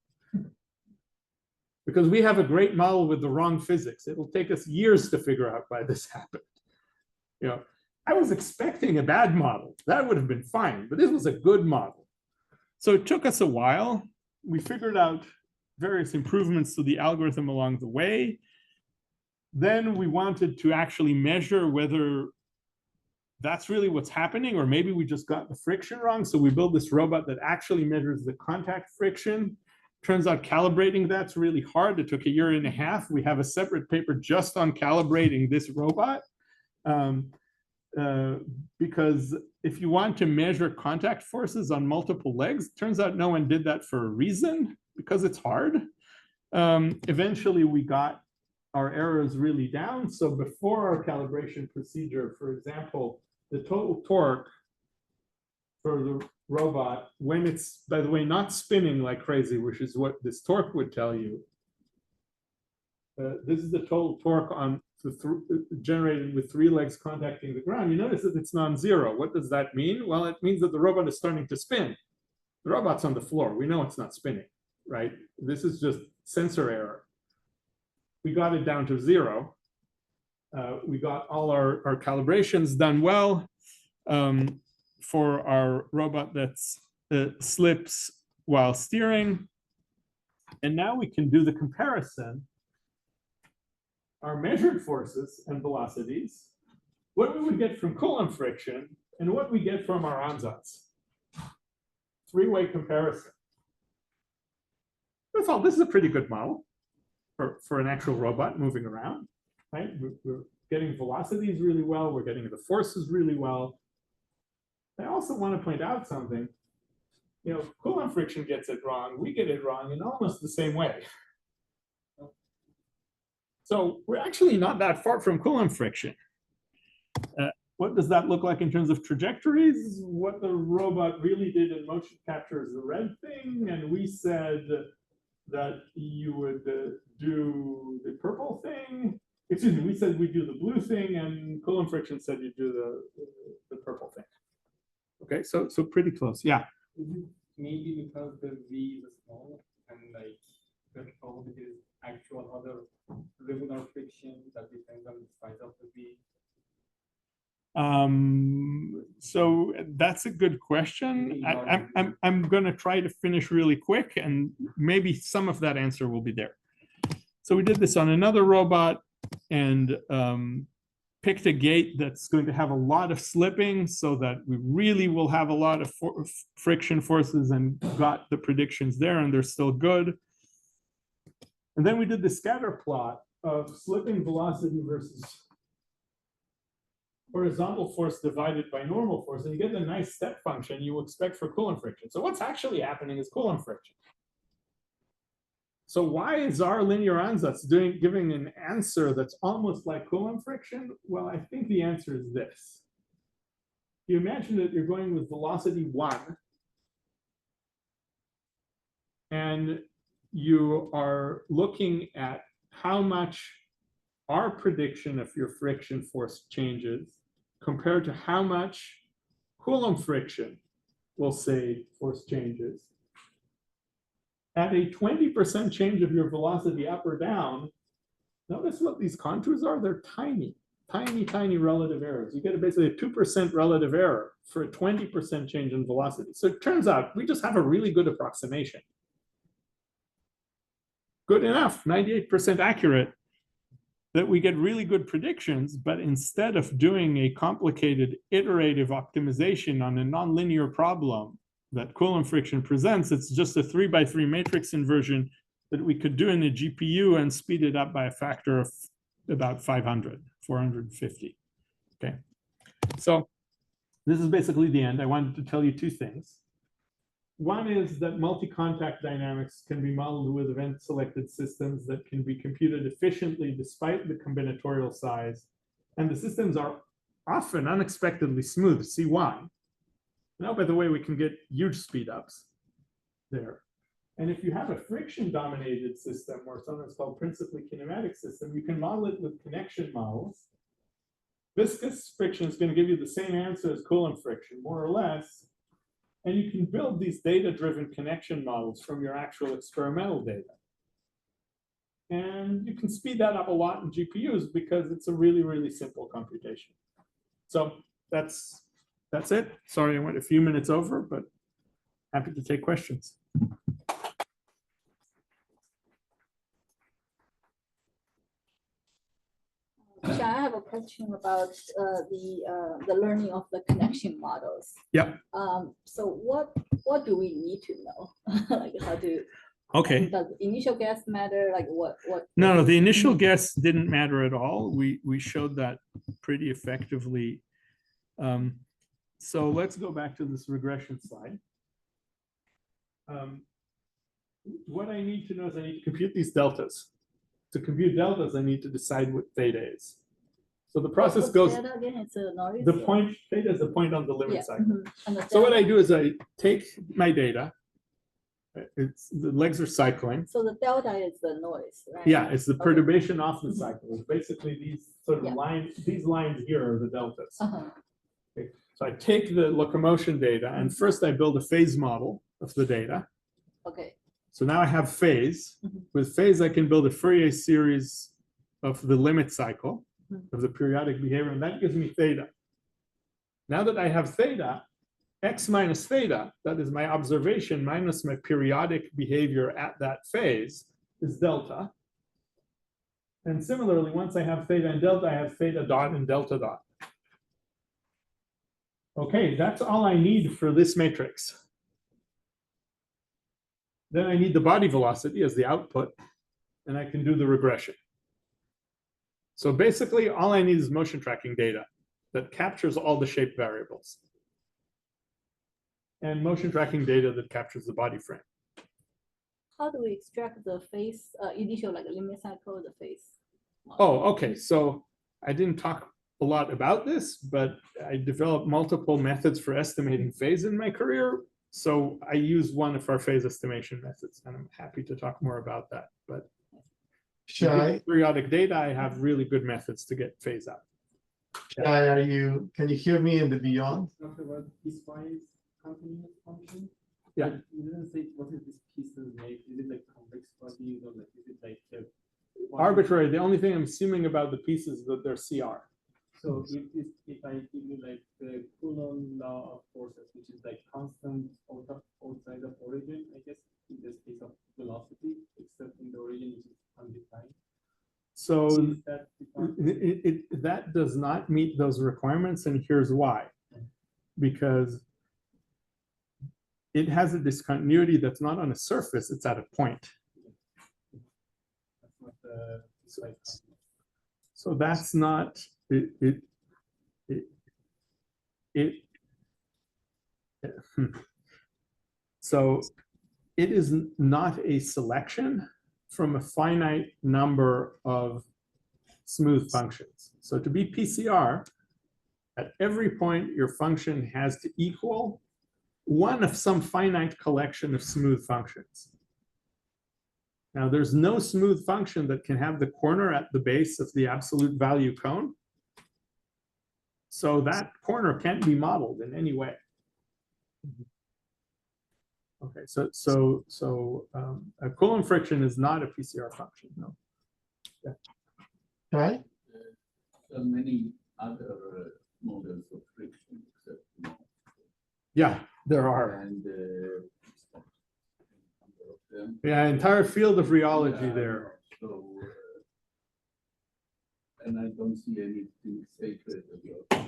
Because we have a great model with the wrong physics. It will take us years to figure out why this happened. You know, I was expecting a bad model. That would have been fine, but this was a good model. So it took us a while. We figured out various improvements to the algorithm along the way. Then we wanted to actually measure whether that's really what's happening, or maybe we just got the friction wrong. So we built this robot that actually measures the contact friction. Turns out calibrating that's really hard. It took 1.5 years. We have a separate paper just on calibrating this robot. Because if you want to measure contact forces on multiple legs, turns out no one did that for a reason, because it's hard. Eventually, we got our errors really down. So before our calibration procedure, for example, the total torque for the robot, when it's, by the way, not spinning like crazy, which is what this torque would tell you. This is the total torque on generated with 3 legs contacting the ground. You notice that it's non-zero. What does that mean? Well, it means that the robot is starting to spin. The robot's on the floor. We know it's not spinning, right? This is just sensor error. We got it down to 0. We got all our calibrations done well. For our robot that's slips while steering. And now we can do the comparison. Our measured forces and velocities, what we would get from Coulomb friction, and what we get from our ansatz. 3-way comparison. That's all. This is a pretty good model for an actual robot moving around, right? We're getting velocities really well. We're getting the forces really well. I also want to point out something. You know, Coulomb friction gets it wrong. We get it wrong in almost the same way. So we're actually not that far from Coulomb friction. What does that look like in terms of trajectories? What the robot really did in motion capture is the red thing. And we said that you would do the purple thing. Excuse me, we said we'd do the blue thing, and Coulomb friction said you'd do the purple thing. Okay, so pretty close, yeah. Maybe because the V is small and like the probability is actual other regular friction that depends on the size of the V. So that's a good question. I'm going to try to finish really quick, and maybe some of that answer will be there. So we did this on another robot, and picked a gate that's going to have a lot of slipping so that we really will have a lot of friction forces, and got the predictions there, and they're still good. And then we did the scatter plot of slipping velocity versus horizontal force divided by normal force, and you get a nice step function you expect for Coulomb friction. So what's actually happening is Coulomb friction. So why is our linear ansatz giving an answer that's almost like Coulomb friction? Well, I think the answer is this. You imagine that you're going with velocity 1, and you are looking at how much our prediction of your friction force changes compared to how much Coulomb friction will say force changes. At a 20% change of your velocity up or down, notice what these contours are. They're tiny, tiny, tiny relative errors. You get basically a 2% relative error for a 20% change in velocity. So it turns out we just have a really good approximation. Good enough, 98% accurate, that we get really good predictions, but instead of doing a complicated iterative optimization on a nonlinear problem that Coulomb friction presents, it's just a 3x3 matrix inversion that we could do in a GPU and speed it up by a factor of about 500, 450. Okay, so this is basically the end. I wanted to tell you two things. One is that multi-contact dynamics can be modeled with event-selected systems that can be computed efficiently despite the combinatorial size. And the systems are often unexpectedly smooth. See why? Now, by the way, we can get huge speed-ups there. And if you have a friction-dominated system, or sometimes called principally kinematic system, you can model it with connection models. Viscous friction is going to give you the same answer as Coulomb friction, more or less. And you can build these data-driven connection models from your actual experimental data. And you can speed that up a lot in GPUs because it's a really, really simple computation. So that's it. Sorry, I went a few minutes over, but happy to take questions. Sean, I have a question about the learning of the connection models. Yeah. So what do we need to know? Like how to Okay. does initial guess matter? Like what? No, the initial guess didn't matter at all. We showed that pretty effectively. So let's go back to this regression slide. What I need to know is I need to compute these deltas. To compute deltas, I need to decide what theta is. So the process goes, Theta again? It's a noise. the point, theta is the point on the limit Yeah. cycle. And the So what I delta- do is I take my data, the legs are cycling. So the delta is the noise, right? Yeah, it's the perturbation off the cycle. It's basically these sort of Yeah. lines, these lines here are the deltas. Uh-huh. Okay, so I take the locomotion data and first I build a phase model of the data. Okay. So now I have phase. Mhm. With phase, I can build a Fourier series of the limit cycle of the periodic behavior, and that gives me theta. Now that I have theta, x minus theta, that is my observation minus my periodic behavior at that phase, is delta. And similarly, once I have theta and delta, I have theta dot and delta dot. Okay, that's all I need for this matrix. Then I need the body velocity as the output, and I can do the regression. So basically, all I need is motion tracking data that captures all the shape variables and motion tracking data that captures the body frame. How do we extract the phase initial like limit cycle the phase? Oh, okay. So I didn't talk a lot about this, but I developed multiple methods for estimating phase in my career. So I use one of our phase estimation methods, and I'm happy to talk more about that. But Shai, periodic data, I have really good methods to get phase out. Shai, can you hear me in the beyond? Talked about piecewise continuous function. Yeah. But you didn't say what is this pieces made? Is it like convex bodies or like is it like Arbitrary. The only thing I'm assuming about the pieces is that they're CR. So if I give you like the Coulomb law of forces, which is like constant outside of origin, I guess in this case of velocity, except in the origin which is undefined. So Is that defined? that does not meet those requirements, and here's why. Because it has a discontinuity that's not on a surface, it's at a point. That's not the piecewise. So that's not so it is not a selection from a finite number of smooth functions. So to be PCR, at every point your function has to equal one of some finite collection of smooth functions. Now, there's no smooth function that can have the corner at the base of the absolute value cone. So that corner can't be modeled in any way. Okay, so a Coulomb friction is not a PCR function, no. Yeah. Shai? There are many other models of friction except Yeah, there are. and Yeah, entire field of rheology yeah, there. So, and I don't see anything sacred about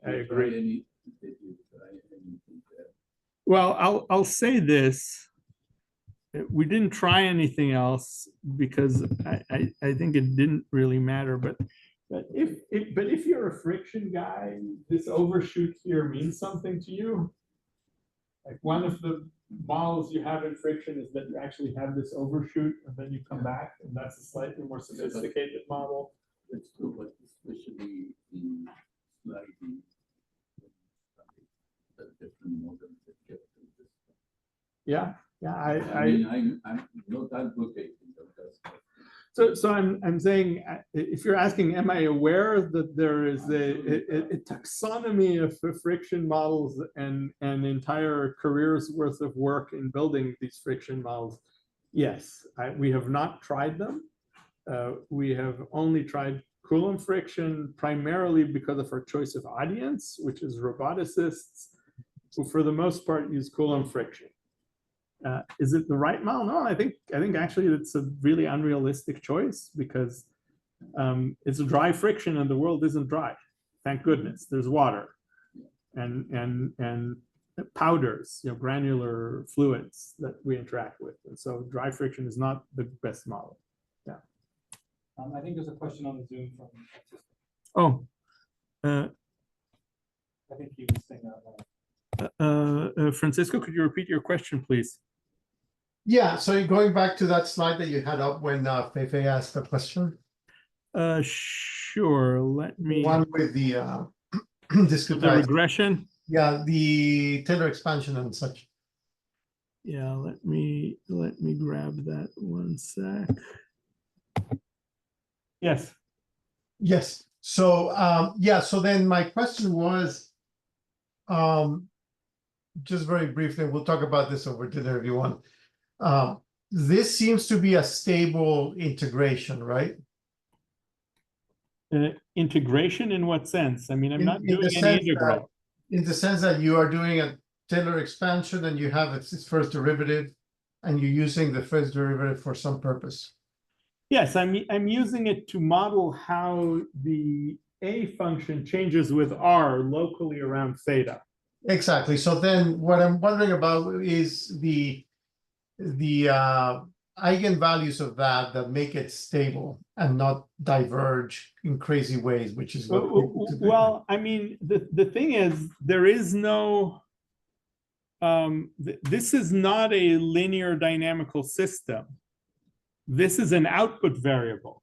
I agree. Did you try anything there? Well, I'll say this. We didn't try anything else because I think it didn't really matter. But But if you're a friction guy, this overshoot here means something to you. Like one of the models you have in friction is that you actually have this overshoot and then you come back, and that's a slightly more sophisticated model. That's true, but especially in sliding, the different models that get to this. Yeah, yeah. I mean, I'm not advocating of that. So I'm saying, if you're asking, am I aware that there is a taxonomy of friction models and an entire career's worth of work in building these friction models? Yes, we have not tried them. We have only tried Coulomb friction primarily because of our choice of audience, which is roboticists, who for the most part use Coulomb friction. Is it the right model? No, I think actually it's a really unrealistic choice because it's a dry friction and the world isn't dry. Thank goodness. There's water and powders, granular fluids that we interact with. And so dry friction is not the best model. Yeah. I think there's a question on the Zoom from Francisco. Oh. I think he was saying that loud. Francisco, could you repeat your question, please? Yeah, so going back to that slide that you had up when Feifei asked the question. Sure. Let me. One with the The regression. Yeah, the Taylor expansion and such. Yeah, let me grab that one sec. Yes. Yes. So yeah, so then my question was, just very briefly, we'll talk about this over dinner if you want. This seems to be a stable integration, right? Integration in what sense? I mean, I'm not In doing the any sense integral. In the sense that you are doing a Taylor expansion and you have its first derivative, and you're using the first derivative for some purpose. Yes, I'm using it to model how the A function changes with R locally around theta. Exactly. So then what I'm wondering about is the eigenvalues of that make it stable and not diverge in crazy ways, which is what. Well, I mean, the thing is, there is no, this is not a linear dynamical system. This is an output variable.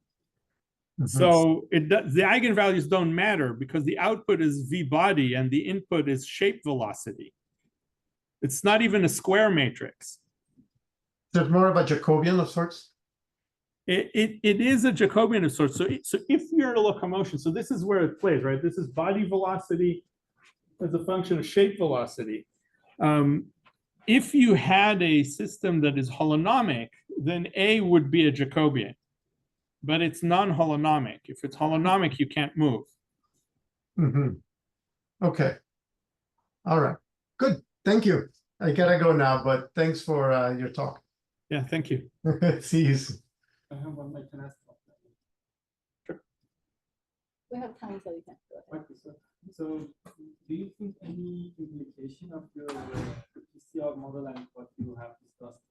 So the eigenvalues don't matter because the output is v body and the input is shape velocity. It's not even a square matrix. So it's more of a Jacobian of sorts? It is a Jacobian of sorts. So if you're a locomotion, so this is where it plays, right? This is body velocity as a function of shape velocity. If you had a system that is holonomic, then A would be a Jacobian. But it's non-holonomic. If it's holonomic, you can't move. Okay. All right. Good. Thank you. I gotta go now, but thanks for your talk. Yeah, thank you. See you soon. I have one I can ask. We have time, so we can go ahead. Okay, so do you think any implication of your PCR model and what you have discussed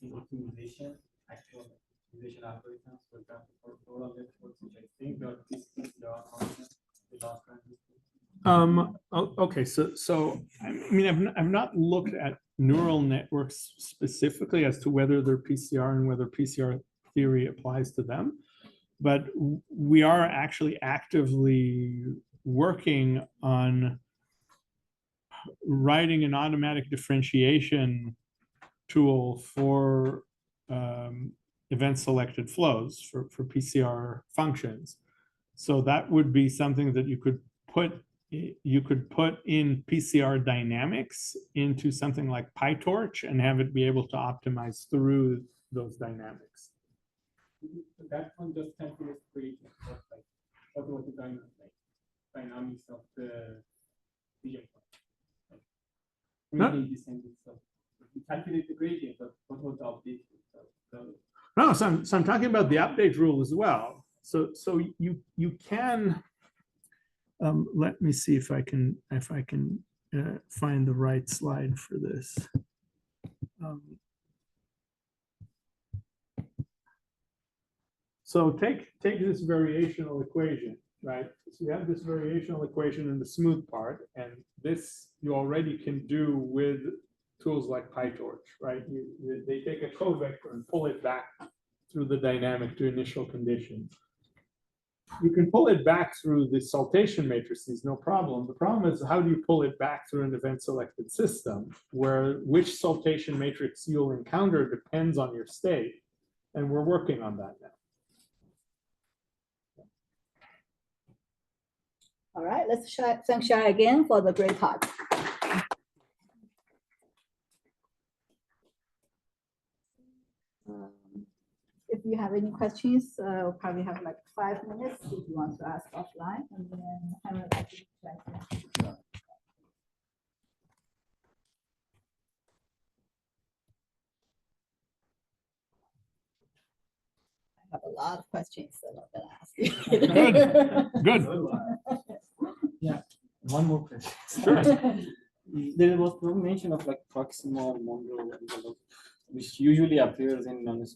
in optimization, actual optimization algorithms, for example, for neural networks, which I think are this PCR function, the last time. Okay, so I mean, I've not looked at neural networks specifically as to whether they're PCR and whether PCR theory applies to them, but we are actually actively working on writing an automatic differentiation tool for event selected flows for PCR functions. So that would be something that you could put in PCR dynamics into something like PyTorch and have it be able to optimize through those dynamics. That one just calculates gradient, like what the dynamics of the region. Gradient descent itself. You calculate the gradient, but what was the update? No, so I'm talking about the update rule as well. So you can. Let me see if I can find the right slide for this. So take this variational equation. right? So you have this variational equation in the smooth part, and this you already can do with tools like PyTorch, right? They take a covector and pull it back through the dynamic to initial conditions. You can pull it back through the saltation matrices, no problem. The problem is, how do you pull it back through an event-selected system where which saltation matrix you'll encounter depends on your state, and we're working on that now. All right, let's thank Shai again for the great talk. If you have any questions, we'll probably have like 5 minutes if you want to ask offline, and then I will like to I have a lot of questions that I'm gonna ask you. Good. Yeah, one more question. Sure. There was no mention of like proximal modular envelope, which usually appears in non